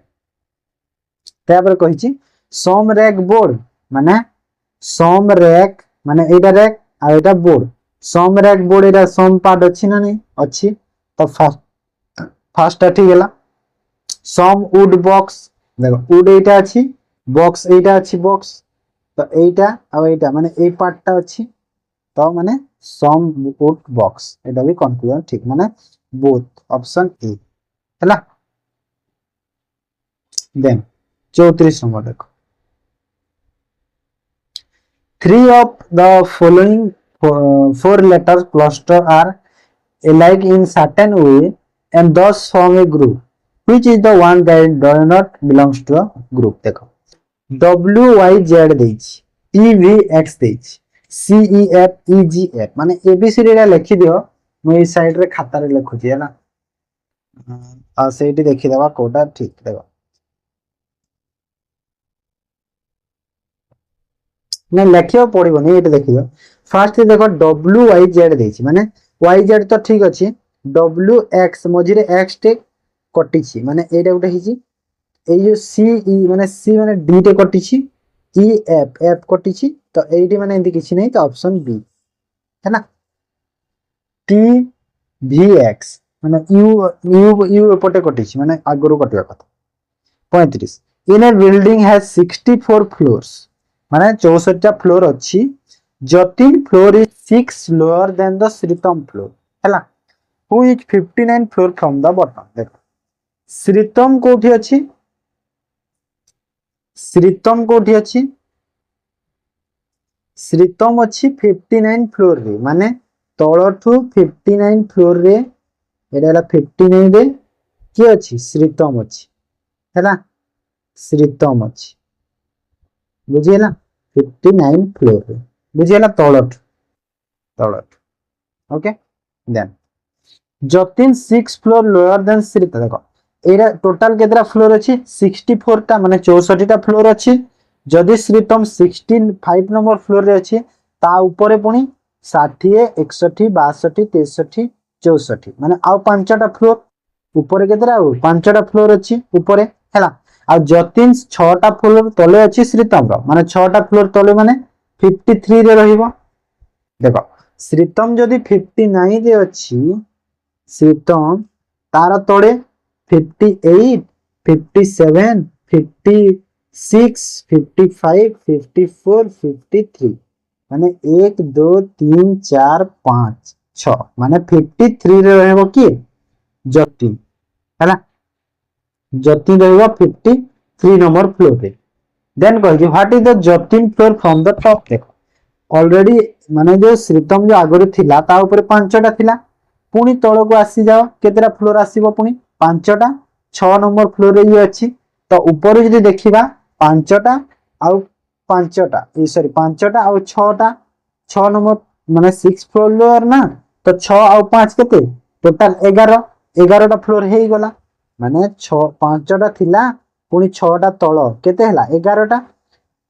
Speaker 1: तापर कहिछि सम रैक बोर्ड माने सम रैक माने एटा रैक आ एटा बोर्ड सम रैक बोर्ड एटा सम पार्ट अछि ना नहीं अछि तो फर्स्ट ठीक गेला सम वुड बॉक्स देखो वुड एटा अछि बॉक्स एटा अछि बॉक्स तो एटा आ एटा माने ए पार्ट टा अछि तो माने सम वुड बॉक्स एटा भी कंक्लूजन ठीक माने बोथ ऑप्शन ए हैला देन 34 नंबर देखो 3 of the following four letter cluster are alike in certain way and thus form a group which is the one that does not belongs to a group देखो W Y Z देछि E V X देछि C E F E G F माने ABCD रा लिखि दियो मु ए side रे खाता रे लिखुची है ना आ सेठी देखि देबा कोटा ठीक देखो ना लिखियो पड़िबो नहीं एटा देखियो फर्स्ट देखो W Y Z देछि माने Y Z तो ठीक अछि W X मझिरे X टे कटिछि माने एटा उठे हिछि ए जो C E माने C माने D टे कटिछि E F F कटिछि तो एटी माने एंती किछि नहीं तो ऑप्शन बी है ना T V X माने U एपटे कटिछि माने आगरो कटिया कथा 35 in a building has 64 floors माने 64 टा फ्लोर अछि जति floor is 6 lower than the Shritam floor हैला who is 59 floor from the bottom. देखो श्रीतम कोठी अछि, श्रीतम कोठी अछि, श्रीतम अछि 59 फ्लोर रे, माने तळठू 59 फ्लोर रे, एटा हला 59 रे की अछि श्रीतम अछि हैला, श्रीतम अछि बुझिला 59 फ्लोर रे, बुझिला तळठू तळठू okay. Then Jatin 6 floor lower than Shritam. देखो एरा टोटल केतरा फ्लोर अछि 64 टा, माने 64 टा फ्लोर अछि। जदि श्रीतम 65 नंबर फ्लोर रे अछि ता ऊपर पुनी 60 61 62 63 64, माने आउ पांचटा फ्लोर ऊपर केतरा आउ पांचटा फ्लोर अछि ऊपर हैला। आ जतिन 6टा फ्लोर तले अछि श्रीतम रो, माने 6टा फ्लोर तले माने 53 रे रहिबो। देखो श्रीतम जदि 59 रे अछि, श्रीतम तार तळे 58 57 56 55 54 53, माने 1 2 3 4 5 6, माने 53 रे रहबो कि जतिन हैला, जतिन रहबो 53 नंबर फ्लोर रे। देन कह what is the Jatin floor from the top. देखो ऑलरेडी माने जो श्रीतम जो आगरे थिला ता ऊपर पांचटा थिला, पुनी तळको आसी जाओ केतेरा फ्लोर आसीबो पुनी पांचटा, 6 नंबर फ्लोर रे ये अछि। तो ऊपर जदि देखिबा पांचटा आउ पांचटा ए सॉरी पांचटा आउ 6टा, 6 नंबर माने 6 फ्लोर ना, तो 6 आउ 5 केते टोटल 11, 11टा फ्लोर हेई गला, माने 6 पांचटा थिला पुनी 6टा तळ केते हला 11टा।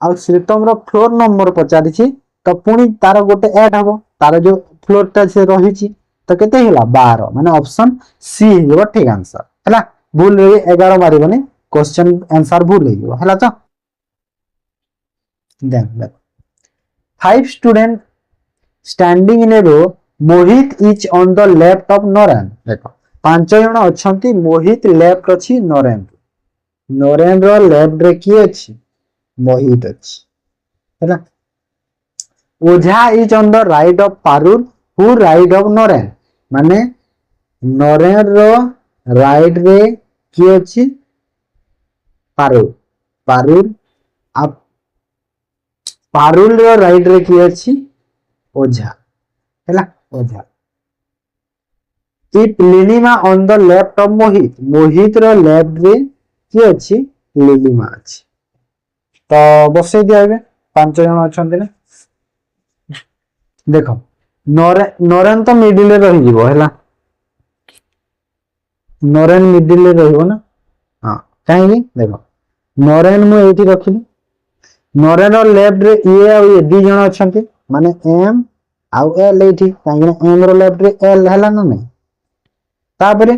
Speaker 1: आउ श्रीतम रो फ्लोर नंबर पचारिछि तो पुनी तार गोटे ऐड हबो, तार जो फ्लोर ता से रहिछि तो केते होला 12, माने ऑप्शन सी हिबो ठीक आंसर हैला। भूल रे 11 मारिबनी, क्वेश्चन आंसर भूल हिबो हैला। तो then 5 student standing in a row, Mohit is on the left of Naren. देखो 5 जण अछंती, मोहित लेफ्ट अछि नरेन, नरेन रो लेफ्ट रे की अछि मोहित अछि हैला। Ojha is on the right of Parul, who right of Naren, माने नरेन रो राइट रे की अछि पारुल, पारुल आ पारुल रो राइट रे की अछि ओझा हैला Ojha. If Lilima on the left of Mohit, Mohit रो लेफ्ट रे की अछि लीलिमा अछि। तो बसई दिया एबे 5 जण अछंती ना। देखो नरेन तो मिडिल रे रहि जीवो हैला, नरेन मिडिल रे रहइबो ना। हां काहे देखो नरेन मु एठी रखिली, नरेन रो लेफ्ट रे ए आ ए दी जण अछंती, माने एम आउ एल एठी, काहे एम रो लेफ्ट रे एल हैला ना नहीं। तापरे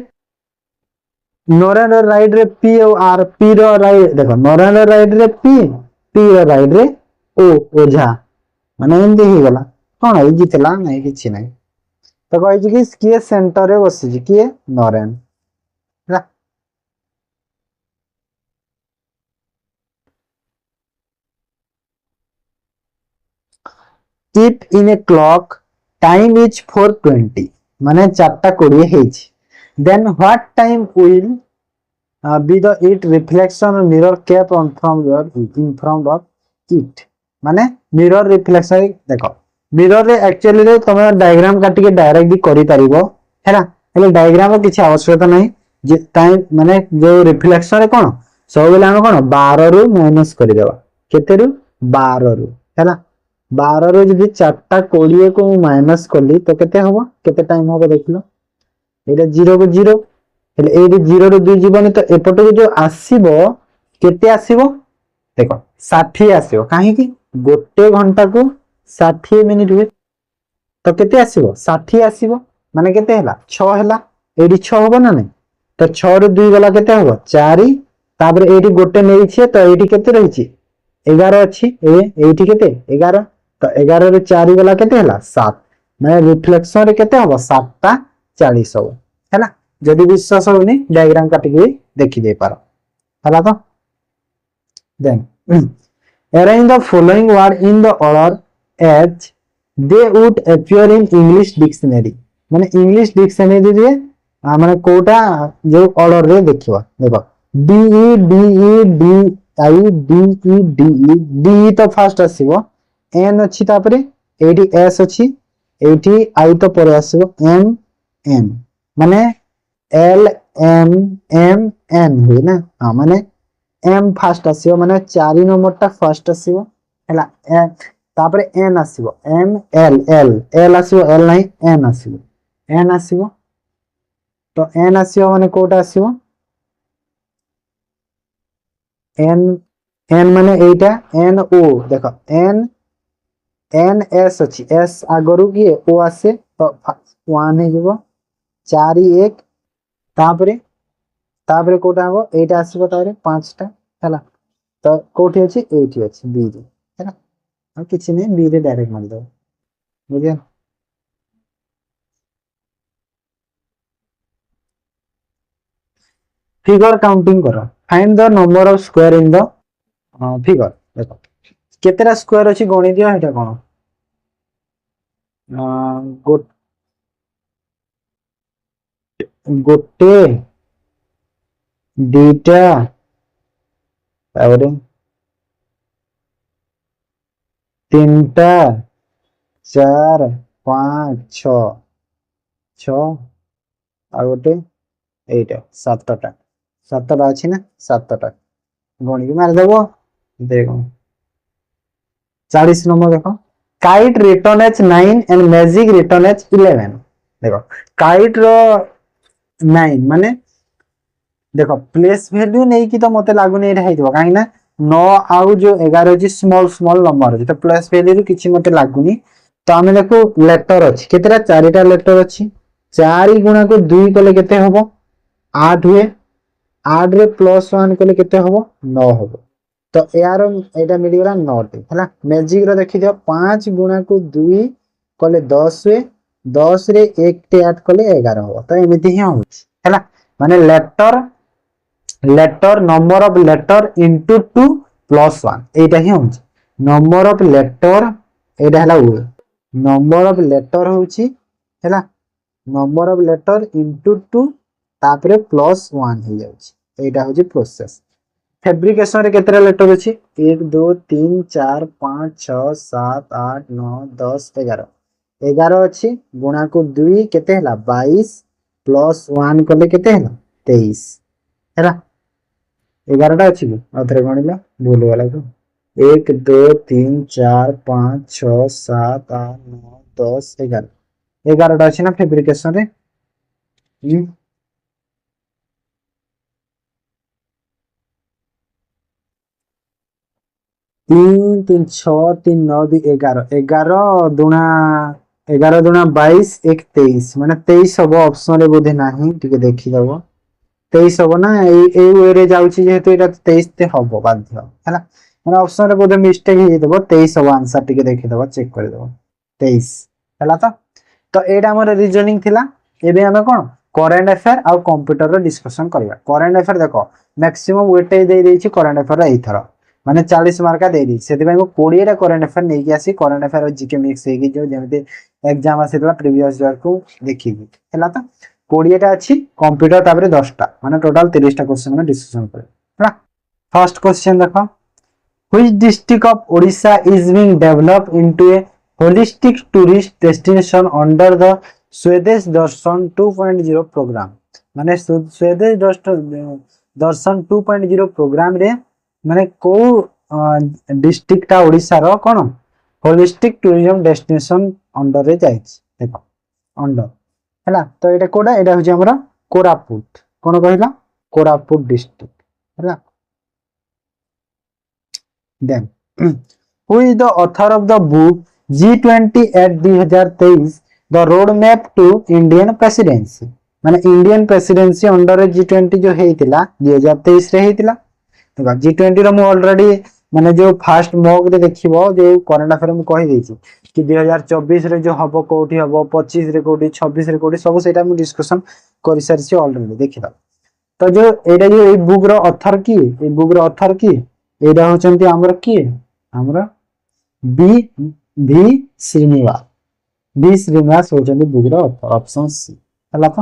Speaker 1: नरेन रो राइट रे पी और आर, पी रो राइट देखो नरेन रो राइट रे पी, पी रो राइट रे ओ ओझा, माने एंदी ही गला कोन इजी थिला नहीं किछि नहीं। तो कहि कि किए सेंटर रे बसिछि किए नरेन हैला। If in a clock time is 4:20, माने 4:20 ହେଇଛି, then what time will be the it reflection mirror kept on from your in front of it, माने mirror reflection देखो mirror रे एक्चुअली रे तमे डायग्राम काटी के डायरेक्ट भी करि परिबो हैला, हेले डायग्राम रो किछि आवश्यकता नहीं। जे टाइम माने जो रिफ्लेक्शन रे कोन सब बेला हम कोन 12 रु माइनस करि देबा, केते रु 12 रु हैला। 12 रो जदि 4:20 को माइनस कली तो केते हबो, केते टाइम हबो देखलो, एटा 0 को 0 हेले ए 0 रो 2 जीवनी, तो एपटे जो आसीबो केते आसीबो देखो 60 आसीबो, काहे कि गोटे घंटा को 60 मिनिट हुए तो केते आसीबो 60 आसीबो, माने केते हैला 6 हैला, एडी 6 हबो ना नहीं। तो 6 रो 2 गला केते हबो 4, तापर एडी गोटे नेइ छे तो एडी केते रहिछि 11 अछि, एठी केते 11, तो 11 रे 4 गला केते हैला 7, माने रिफ्लेक्शन रे केते हबो 7:40 हबो हैला। जदि विश्वास होनी डायग्राम काटी के देखि दे पारो हैला। तो then arrange the following word in the order as they would appear in English dictionary, माने इंग्लिश डिक्शनरी रे माने कोटा जो ऑर्डर रे देखिबा देखो D E D E D I D E D E D E तो फास्ट आसीबो एन अछि तापरे एडी एस अछि एठी आई तो परे आसीबो एम एन माने एल एम एम एन हुई ना हां माने एम फास्ट आसीबो माने 4 नंबर टा फास्ट आसीबो हला तापरे एन आसीबो एम एल एल एल आसीबो एल नाही एन आसीबो एन आसीबो तो एन आसीबो माने कोटा आसीबो एन एन माने एटा एन ओ देखो एन एन एस अछि एस आगरु की ओ आसे तो 1 हे जीवो 4 1 तापरे तापरे कोटा हो एटा आसीबो तारे 5 टा हला तो कोठी अछि एठी अछि बी रे हैना आ किछि नै बी रे डायरेक्ट मार दो बुझिया फिगर काउंटिंग करो find the number of square in the figure देखो केतेरा स्क्वायर अछि गणि दियो हेटा कोन गो गोटे दीटा तारे तीनटा 4 5 6 6 आ गोटे एटा 7टा 7टा अछि ना 7टा गणि के मार देबो देखो 40 नंबर देखो kite return as 9 and magic return as 11 देखो काइट रो 9 माने देखो प्लेस वैल्यू नहीं कि तो मते लागु नहीं रही थो काहे ना 9 आउ जो 11 जी स्मॉल स्मॉल नंबर है तो प्लेस वैल्यू किछि मते लागुनी तो हमें देखो लेटर अछि केतेरा चारिटा लेटर अछि 4 गुणा को 2 कले केते हबो 8 हुए 8 रे +1 कले केते हबो 9 हबो तो यार एटा मिली गला 9 टे हला मैजिक रो देखि दियो 5 गुणा को 2 कले 10 हुए 10 रे 1 टे ऐड कले 11 हबो तो एमिति ही होछि हला माने letter number of letter into 2 plus 1 एटा ही होछि नंबर ऑफ लेटर एटा हला उ नंबर ऑफ लेटर होछि हला नंबर ऑफ लेटर इनटू 2 तापरे प्लस 1 हो जाउछि एटा होछि प्रोसेस फैब्रिकेशन रे केतरा लेटर अछि 1 2 3 4 5 6 7 8 9 10 11 11 अछि गुणा को 2 केते हला 22 प्लस 1 कले केते हला 23 हैला 11 टा अछि आथरे गणिला भूल वाला तो 1 2 3 4 5 6 7 8 9 10 11 11 टा अछि ना फैब्रिकेशन रे 3 3 6 3 9 2 11 11 दुना 11 दुना 22 1 23 माने 23 सब ऑप्शन रे बोधे नाही टिके देखि दबो 23 हबो ना ए वे रे जाउची जेहेतु एटा 23 ते हबो बाध्य हैला माने ऑप्शन रे बोधे मिस्टेक हे देबो 23 हबो आंसर टिके देखि दबो चेक कर दबो 23 हैला तो एटा हमर रीजनिंग थिला एबे हमें कोन करंट अफेयर आ कंप्यूटर रो डिस्कशन करबा करंट अफेयर देखो मैक्सिमम वेटेज दे देछि करंट अफेयर एई थरो माने 40 मार्क दे दी सेति भाई मो 20 रा करंट अफेयर नै कि आसी करंट अफेयर और जीके मिक्स हे कि जो जेमते एग्जाम आसीतला प्रीवियस ईयर को देखिबी हैला तो 20 टा अछि कंप्यूटर ताबरे 10 टा माने टोटल 30 टा क्वेश्चन में डिस्कशन करे हैला फर्स्ट क्वेश्चन देखो which district of Odisha is being developed into A holistic tourist destination under the स्वदेश दर्शन 2.0 प्रोग्राम माने स्वदेश दर्शन 2.0 प्रोग्राम रे माने को डिस्ट्रिक्ट टा ओडिसा रो कोन होलिस्टिक टूरिज्म डेस्टिनेशन अंडर रे जाय देखो अंडर हैला तो एटा कोडा एटा होची हमरा कोरापुट कोन कहिला कोरापुट डिस्ट्रिक्ट हैला then who is the author of the book G20 at 2023 the road map to Indian presidency माने इंडियन प्रेसिडेंसी अंडर G20 जो हेतिला 2023 रे हेतिला देखो G20 रो मु ऑलरेडी माने जो फास्ट मॉक रे देखिबो जो करंट अफेयर मु कहि देछि कि 2024 रे जो हबो कोठी हबो 25 रे कोठी 26 रे कोठी सब सेटा मु डिस्कशन करि सारछि ऑलरेडी देखिदा तो जो एटा जो ए बुक रो ऑथर की ए बुक रो ऑथर की एटा होचंती हमर की हमरा बी भी श्रीनिवास बी श्रीनिवास होचंदी बुक रो ऑथर ऑप्शन सी हला तो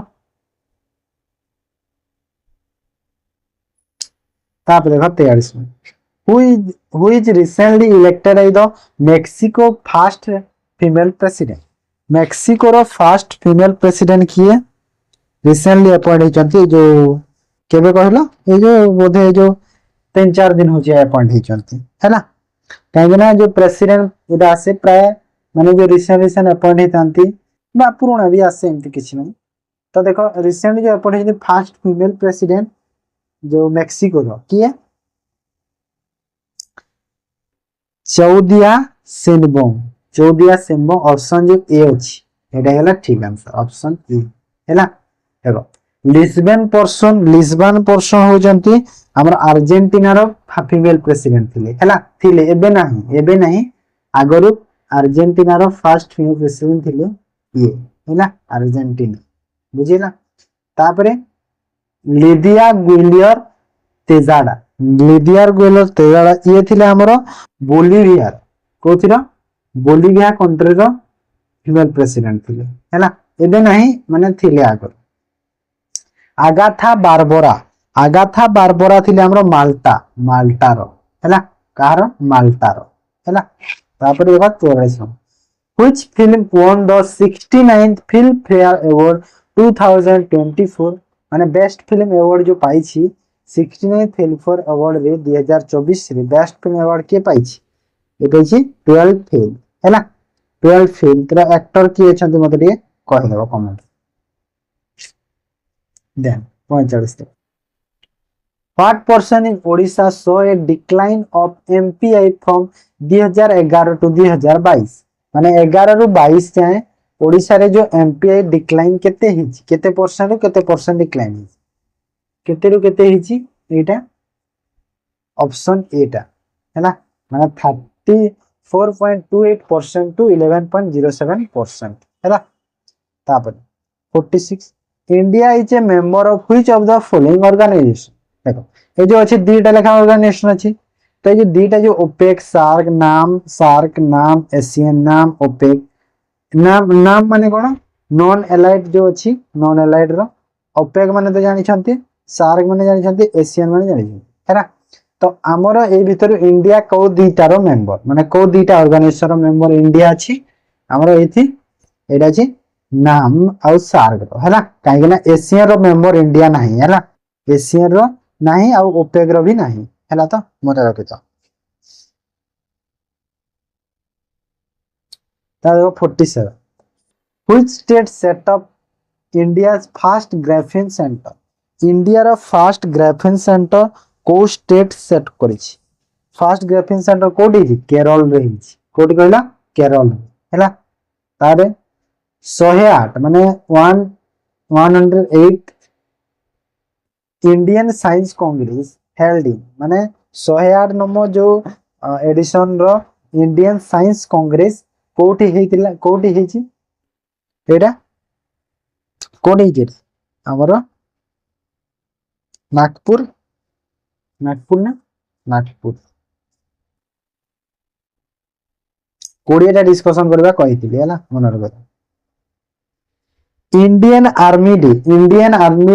Speaker 1: ताप देखो 43 में who is recently elected as the Mexico first female president Mexico रो फर्स्ट फीमेल प्रेसिडेंट किए रिसेंटली अपॉइंट होचंती जो केबे कहलो ए जो बोधे जो 3-4 दिन हो जाए अपॉइंट होचंती हैला काहे ना जो प्रेसिडेंट एटा आसे प्राय माने जो रिसेंट अपॉइंट हेतांती बा पुराना भी आसे एमती किछ नै तो देखो रिसेंटली जो अपॉइंट हेते फर्स्ट फीमेल प्रेसिडेंट जो मेक्सिको रो किए चौदिया सेनबोंग ऑप्शन जो ए अछि एटा हैला ठीक आंसर ऑप्शन ए हैला देखो लिस्बन पर्सन हो जंती हमर अर्जेंटीना रो फीमेल प्रेसिडेंट थिले हैला थिले एबे नाही आगरु अर्जेंटीना रो फर्स्ट फीमेल प्रेसिडेंट थिले ये हैला अर्जेंटीना बुझिला तापरे लिदिया गुइलियर तेजाड़ा ये थिले हमरो बोलिविया कोथिरा बोलिविया कंट्री रो फीमेल प्रेसिडेंट थिले हैला एबे नाही माने थिले आगर आगाथा बारबोरा थिले हमरो माल्टा रो हैला कार माल्टा रो हैला तापर देखा 44 which film won the 69th film fair award 2024 माने बेस्ट फिल्म अवार्ड जो पाई छी 69th फिल्म फेयर अवार्ड रे 2024 रे बेस्ट फिल्म अवार्ड के पाई छी ए कहै छी 12 फेल हैला 12 फेल तरा एक्टर की छथि मते रे कहि देबो comment then 45 What person in Odisha saw a decline of MPI from 2011 to 2022 माने 11 रु 22 जाए ओडिसा रे जो एमपीआई डिक्लाइन केते हिची केते परसेंट डिक्लाइन हिची केते रु केते हिची एटा ऑप्शन एटा हैला माने 34.28% टू 11.07% हैला तापर 46 India is a member of which of the following organisation देखो ये जो अछि दीटा लेखा ऑर्गेनाइजेशन अछि तो ये दीटा जो ओपेक सार्क नाम एशियन नाम ओपेक नाम माने कोन नॉन एलाइड जो अछि नॉन एलाइड रो ओपेक माने तो जानि छथि सार्क माने जानि छथि एशियन माने जानि छथि हैरा तो हमरो ए भीतर इंडिया को दीटा रो मेंबर माने को दीटा ऑर्गेनाइजेशन रो मेंबर इंडिया अछि हमरो एथि एटा अछि नाम और सार्क रो हैला काहे ना एशियन रो मेंबर इंडिया नाही हैला एशियन रो नाही और ओपेक रो भी नाही हैला तो मोटा रखितो ता 47 Which state set up India's first graphene center? India row first ग्राफेन centre को स्टेट सेट करिछि फर्स्ट ग्राफेन सेंटर कोडी छि केरल रे छि कोडी कहला केरल हैला तारे 108 माने 108 Indian science Congress held in माने 108 नंबर जो एडिशन रो इंडियन साइंस कांग्रेस कोठी हेतिला कोठी हेछि एटा कोठी हेछि हमरो नागपुर ना नागपुर कोडियाटा डिस्कशन करबा कहितिली हैला मनर कथा इंडियन आर्मी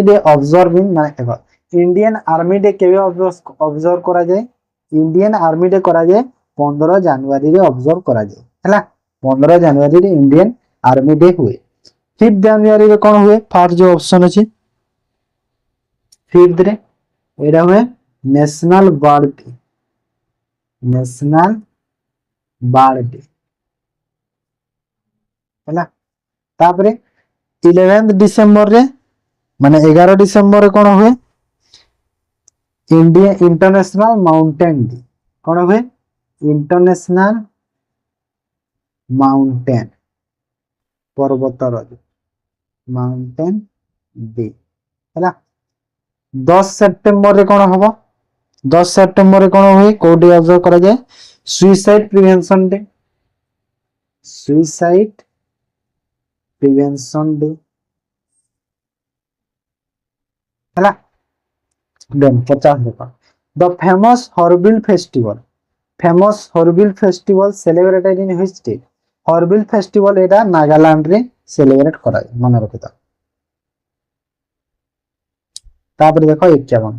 Speaker 1: डे ऑब्जर्विंग माने देखो इंडियन आर्मी डे केबे ऑब्जर्व करा जाय इंडियन आर्मी डे करा जाय 15 जनवरी रे ऑब्जर्व करा जाय हैला 15 जनवरी रे इंडियन आर्मी डे हुए 5 जनवरी रे कोन हुए फर्स्ट जो ऑप्शन अछि 5th रे एडा हुए नेशनल बर्ड डे हैला तापरे 11th डिसेंबर रे माने 11 डिसेंबर रे कोन हुए इंडिया इंटरनेशनल माउंटेन डे कोन हुए इंटरनेशनल माउंटेन पर्वतर माउंटेन डे हैला 10 सितंबर रे कोन हबो 10 सितंबर रे कोन हुए कोडी ऑब्जर्व करा जाय सुसाइड प्रिवेंशन डे हैला देन 50 देखो the famous hornbill festival celebrated in which state hornbill festival एटा नागालैंड रे सेलिब्रेट कराए मन रखिता। तापर देखो 51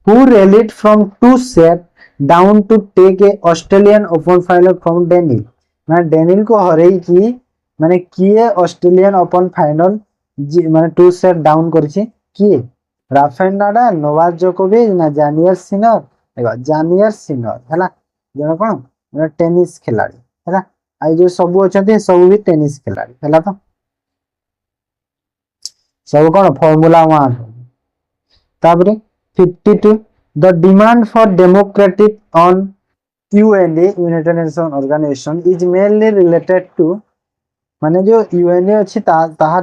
Speaker 1: who rallied from two set down to take a Australian Open final from Daniil माने डेनिल को हरई की माने किए ऑस्ट्रेलियन ओपन फाइनल माने टू सेट डाउन करछि किए राफेल नाडाल नोवाक जोकोविच ना जानियर सिनर देखो जानियर सिनर हैला जण कोन माने टेनिस खिलाड़ी हैला आई जो सब अछंती सब भी टेनिस खिलाड़ी हैला तो सब कोन फार्मूला 1 तापर 52 the demand for democratic on UNA United Nation organisation is mainly related to माने जो यूएनए अछि ताहा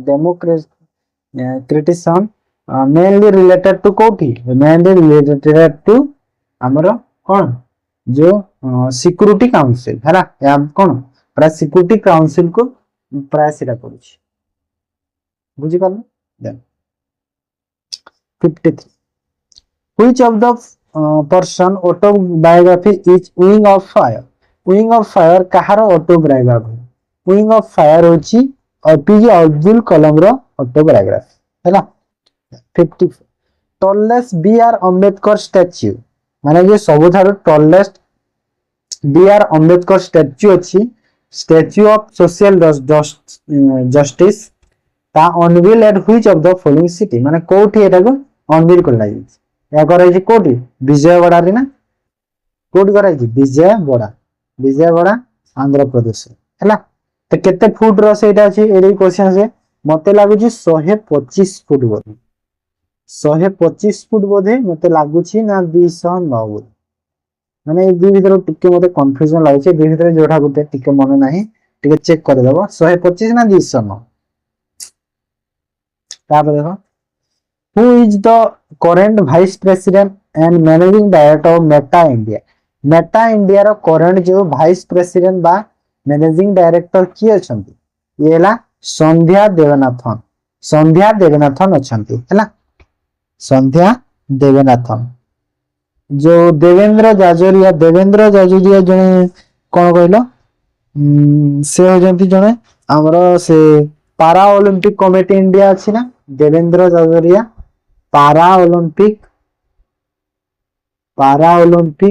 Speaker 1: डेमोक्रेटिसन मेनली रिलेटेड टू कोठी मेनली रिलेटेड टू हमरो कोन जो सिक्योरिटी काउंसिल हैला या कोन प्राय सिक्योरिटी काउंसिल को प्राय सिरा करूछि बुझि पालो then 53 which of the person autobiography is wing of fire कहार ऑटोबायोग्राफी wing of fire होची एपीजे अब्दुल कलाम रो ऑटोबायोग्राफी हैला 54 tallest B R Ambedkar statue माने जे सबथारो tallest B R Ambedkar statue अछि स्टैच्यू ऑफ सोशल जस्टिस ता unveil at which of the following city माने कोठी एटा को अनवील कर लागि या कराई छी कोठी विजयवाड़ा रे ना कोठी कराई छी विजयवाड़ा आंध्र प्रदेश हैला तो केते फुट रो सेटा अछि एडी क्वेश्चन से मते लागु छी 125 फुट बोधे 125 फुट बोधे मते लागु छी ना 209 बोधे माने ए दुई भीतर टिके मते कंफ्यूजन लागु छी दुई भीतर जोठा गुटे टिके मन नाही टिके चेक कर देबो 125 ना 209 तापर देखो who is the current vice president and managing director of Meta India row current जो vice president बा managing director किए अछंती ये हला संध्या देवनाथन अछंती हला संध्या देवनाथन जो देवेंद्र जाजरिया जने कोन कहलो से हो जंती जने हमरो से पारा ओलंपिक कमिटी इंडिया अछि ना देवेंद्र जाजरिया पारा ओलंपिक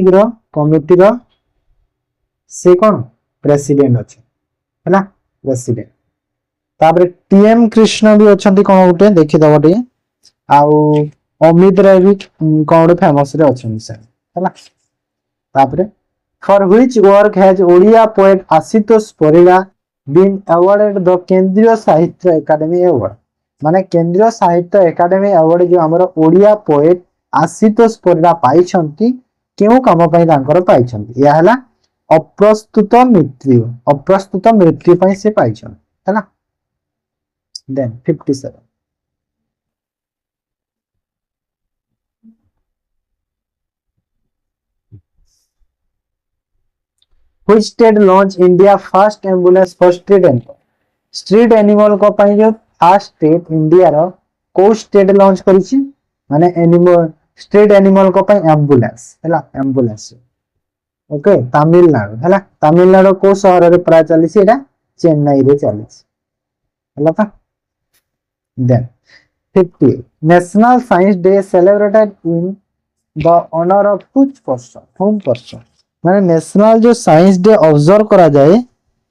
Speaker 1: रो कमिटी रो से कोन प्रेसिडेंट अछि हैला प्रेसिडेंट तापर टीएम कृष्ण भी अछंती कोन गुटे देखि दबटे आउ अमित राय भी कोन फेमस रे अछंती से हैला तापर for which work has Odia poet Ashutosh Parida been awarded the Kendriya Sahitya academy award माने केंद्रीय साहित्य एकेडमी अवार्ड जो हमरो ओडिया पोएट आशुतोष परिड़ा पाई छंती केउ काम पई तांकर पाई छंती या हला अप्रस्तुत मृत्यु पई से पाई छन हैला then 57 which state launch India first ambulance for street animal को पई जो फर्स्ट स्टेट इंडिया रो को स्टेट लॉन्च करिछि माने एनिमल स्ट्रीट एनिमल को पई एम्बुलेंस हैला एम्बुलेंस ओके तमिलनाडु हैला तमिलनाडु को शहर रे प्राय चलिछि एटा चेन्नई रे चलिछि हैला त then 50 National science Day celebrated in the honour of whom person माने नेशनल जो साइंस डे ऑब्जर्व करा जाए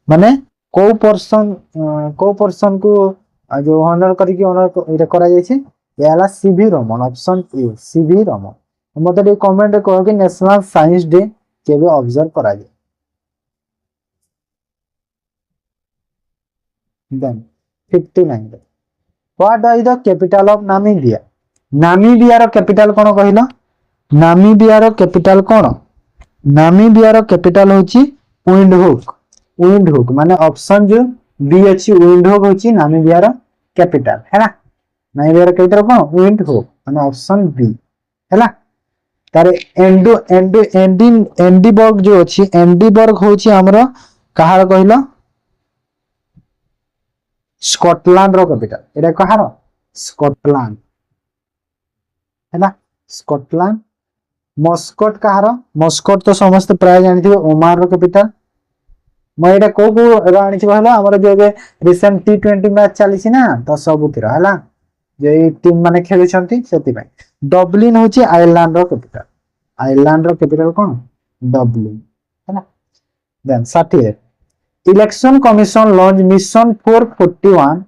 Speaker 1: माने को पर्सन को जो ऑनर करी ऑनर इरे करा जाय छै याला C V Raman option A C V Raman मते डी कमेंट कहो कि नेशनल साइंस डे केबे ऑब्जर्व करा जाय then 59 what is the capital of Namibia रो कैपिटल कोन कहिलो नामीबिया रो कैपिटल कोन नामीबिया रो कैपिटल होची विंडहुक माने ऑप्शन जो बी अछि विंडहुक होची नामीबिया रो कैपिटल हैला नामीबिया रो कैपिटल कोन विंडहुक माने ऑप्शन बी हैला तारे एंडीबर्ग जो अछि एंडीबर्ग होची हमरो कहार कहिलो स्कॉटलैंड रो कैपिटल एटा कहार स्कॉटलैंड हैला स्कॉटलैंड मस्कट कहार मस्कट तो समस्त प्राय जानिथिबे ओमान रो कैपिटल मैं एटा को आनी कहला हमर जो रिसेंट T20 मैच चली ना तो सबुतिर है जो टीम माने खेलुछंती सेति भाई डब्लिन होची आयरलैंड रो कैपिटल। आयरलैंड रो कैपिटल कोन डब्लिन है ना। Then 38 Election Commission launch mission 414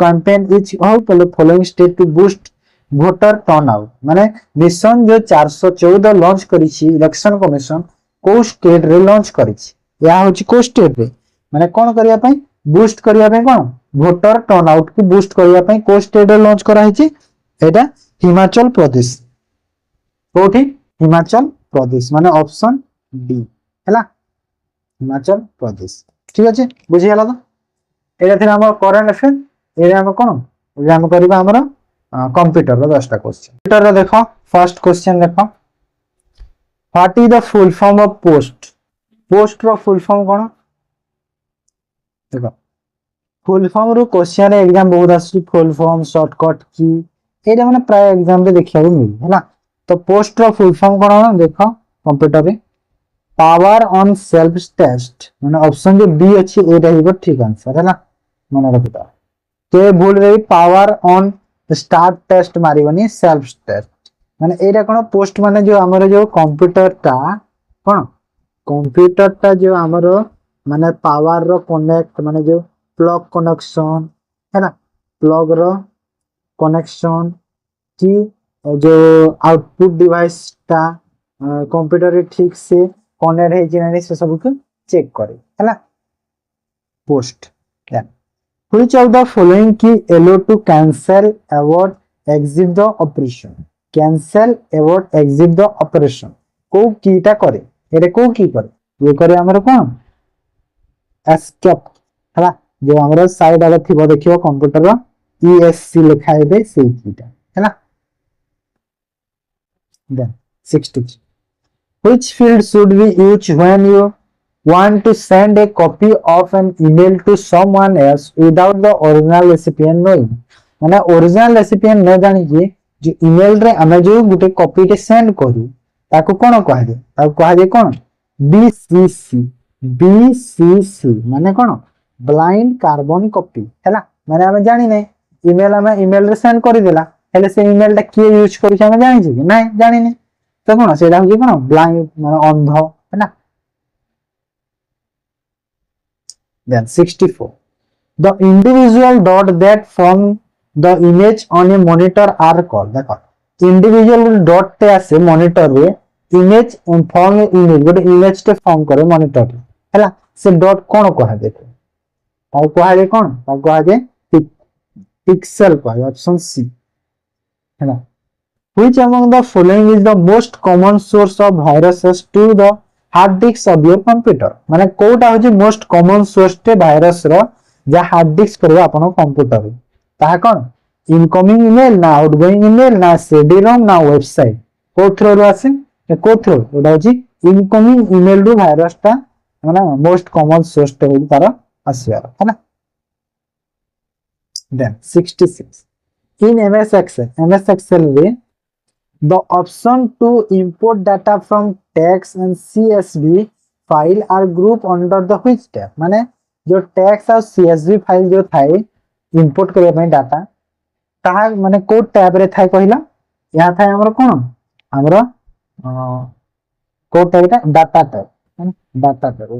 Speaker 1: campaign is how following state to boost voter turnout माने मिशन जो 414 लॉन्च करिछि इलेक्शन कमिशन को स्टेट रे लॉन्च करिछि या होछि को स्टेट रे माने कोन करिया पई बूस्ट करिया पई कोन वोटर टर्नआउट को बूस्ट करिया पई को स्टेट रे लॉन्च करा हिछि एटा हिमाचल प्रदेश कोठी हिमाचल प्रदेश माने ऑप्शन डी हैला हिमाचल प्रदेश ठीक अछि बुझि हला तो एटा थिला हमर करंट अफेयर एटा हम कोन एटा हम करबा हमर कंप्यूटर रो 10टा क्वेश्चन कंप्यूटर रो देखो फर्स्ट क्वेश्चन देखो what is the full form of post post रो फुल फॉर्म कोन देखो फुल फॉर्म रो क्वेश्चन एग्जाम बहुत आसी फुल फॉर्म शॉर्टकट की एटा माने प्राय एग्जाम रे देखिया को मिल हैला तो पोस्ट रो फुल फॉर्म कोन देखो कंप्यूटर रे पावर ऑन सेल्फ टेस्ट माने ऑप्शन जो बी अछि एटा हिबो ठीक आंसर हैला मन रखिता ते भूल रे पावर ऑन स्टार्ट टेस्ट मारिबनी सेल्फ टेस्ट माने एटा कोन पोस्ट माने जो हमर जो कंप्यूटर टा जो हमर माने पावर रो कनेक्ट माने जो प्लग कनेक्शन है ना प्लग रो कनेक्शन की जो आउटपुट डिवाइस टा कंप्यूटर रे ठीक से कनेक्ट है कि नहीं से सब को चेक करे है ना post then Which of the following key allow to cancel, avoid, exit the operation? Cancel, avoid, exit the operation. को कीटा करे एरे को की करे ये करे हमर कोन एस्केप हला जो हमर साइड आले थिबो देखियो कंप्यूटर रो ESC लिखाइ दे सेही कीटा हला then 60 Which field should we use when you want to send a copy of an email to someone else without the original recipient knowing माने ओरिजिनल रेसिपिएंट न जानि जे जो ईमेल रे हमें जो गुटे कॉपी के सेंड करू ताको कोन कह दे ताको कह दे कोन बीसीसी माने कोन ब्लाइंड कार्बन कॉपी हैला माने हमें जानि नै ईमेल रे सेंड करि देला हेले से ईमेल टा के यूज करू छै हमें जानि छै कि नै जानि नै तो कोन सेडा हो कोन ब्लाइंड माने अंध हैला Then 64. The individual dot that form the image on a monitor are called. देखो individual dot ते आसे monitor रे image form image गोटे image ते form करे monitor रे हैला से dot कोन कहा देखो ताऊ कहा दे कोन ताऊ कहा दे pixel कहा ऑप्शन सी हैला Which among the following is the most common source of viruses to the hard disk of your computer माने कोटा होची मोस्ट कॉमन सोर्स टे वायरस रो जा हार्ड डिस्क करबा अपन कंप्यूटर ता कोन इनकमिंग ईमेल ना आउटगोइंग ईमेल ना CD ROM ना website को थ्रू रो आसे को थ्रू ओडा होची इनकमिंग ईमेल रो वायरस ता माने मोस्ट कॉमन सोर्स टे होई तार आसीबार है ना देन 66 इन एमएस एक्सेल रे the option to import data from text and CSV file are grouped under the which tab माने जो text और CSV फाइल जो थाए इंपोर्ट करे में डाटा ताहा माने को टैब रे थाए कहिला या थाए हमर कोन हमर को टैब डाटा टैब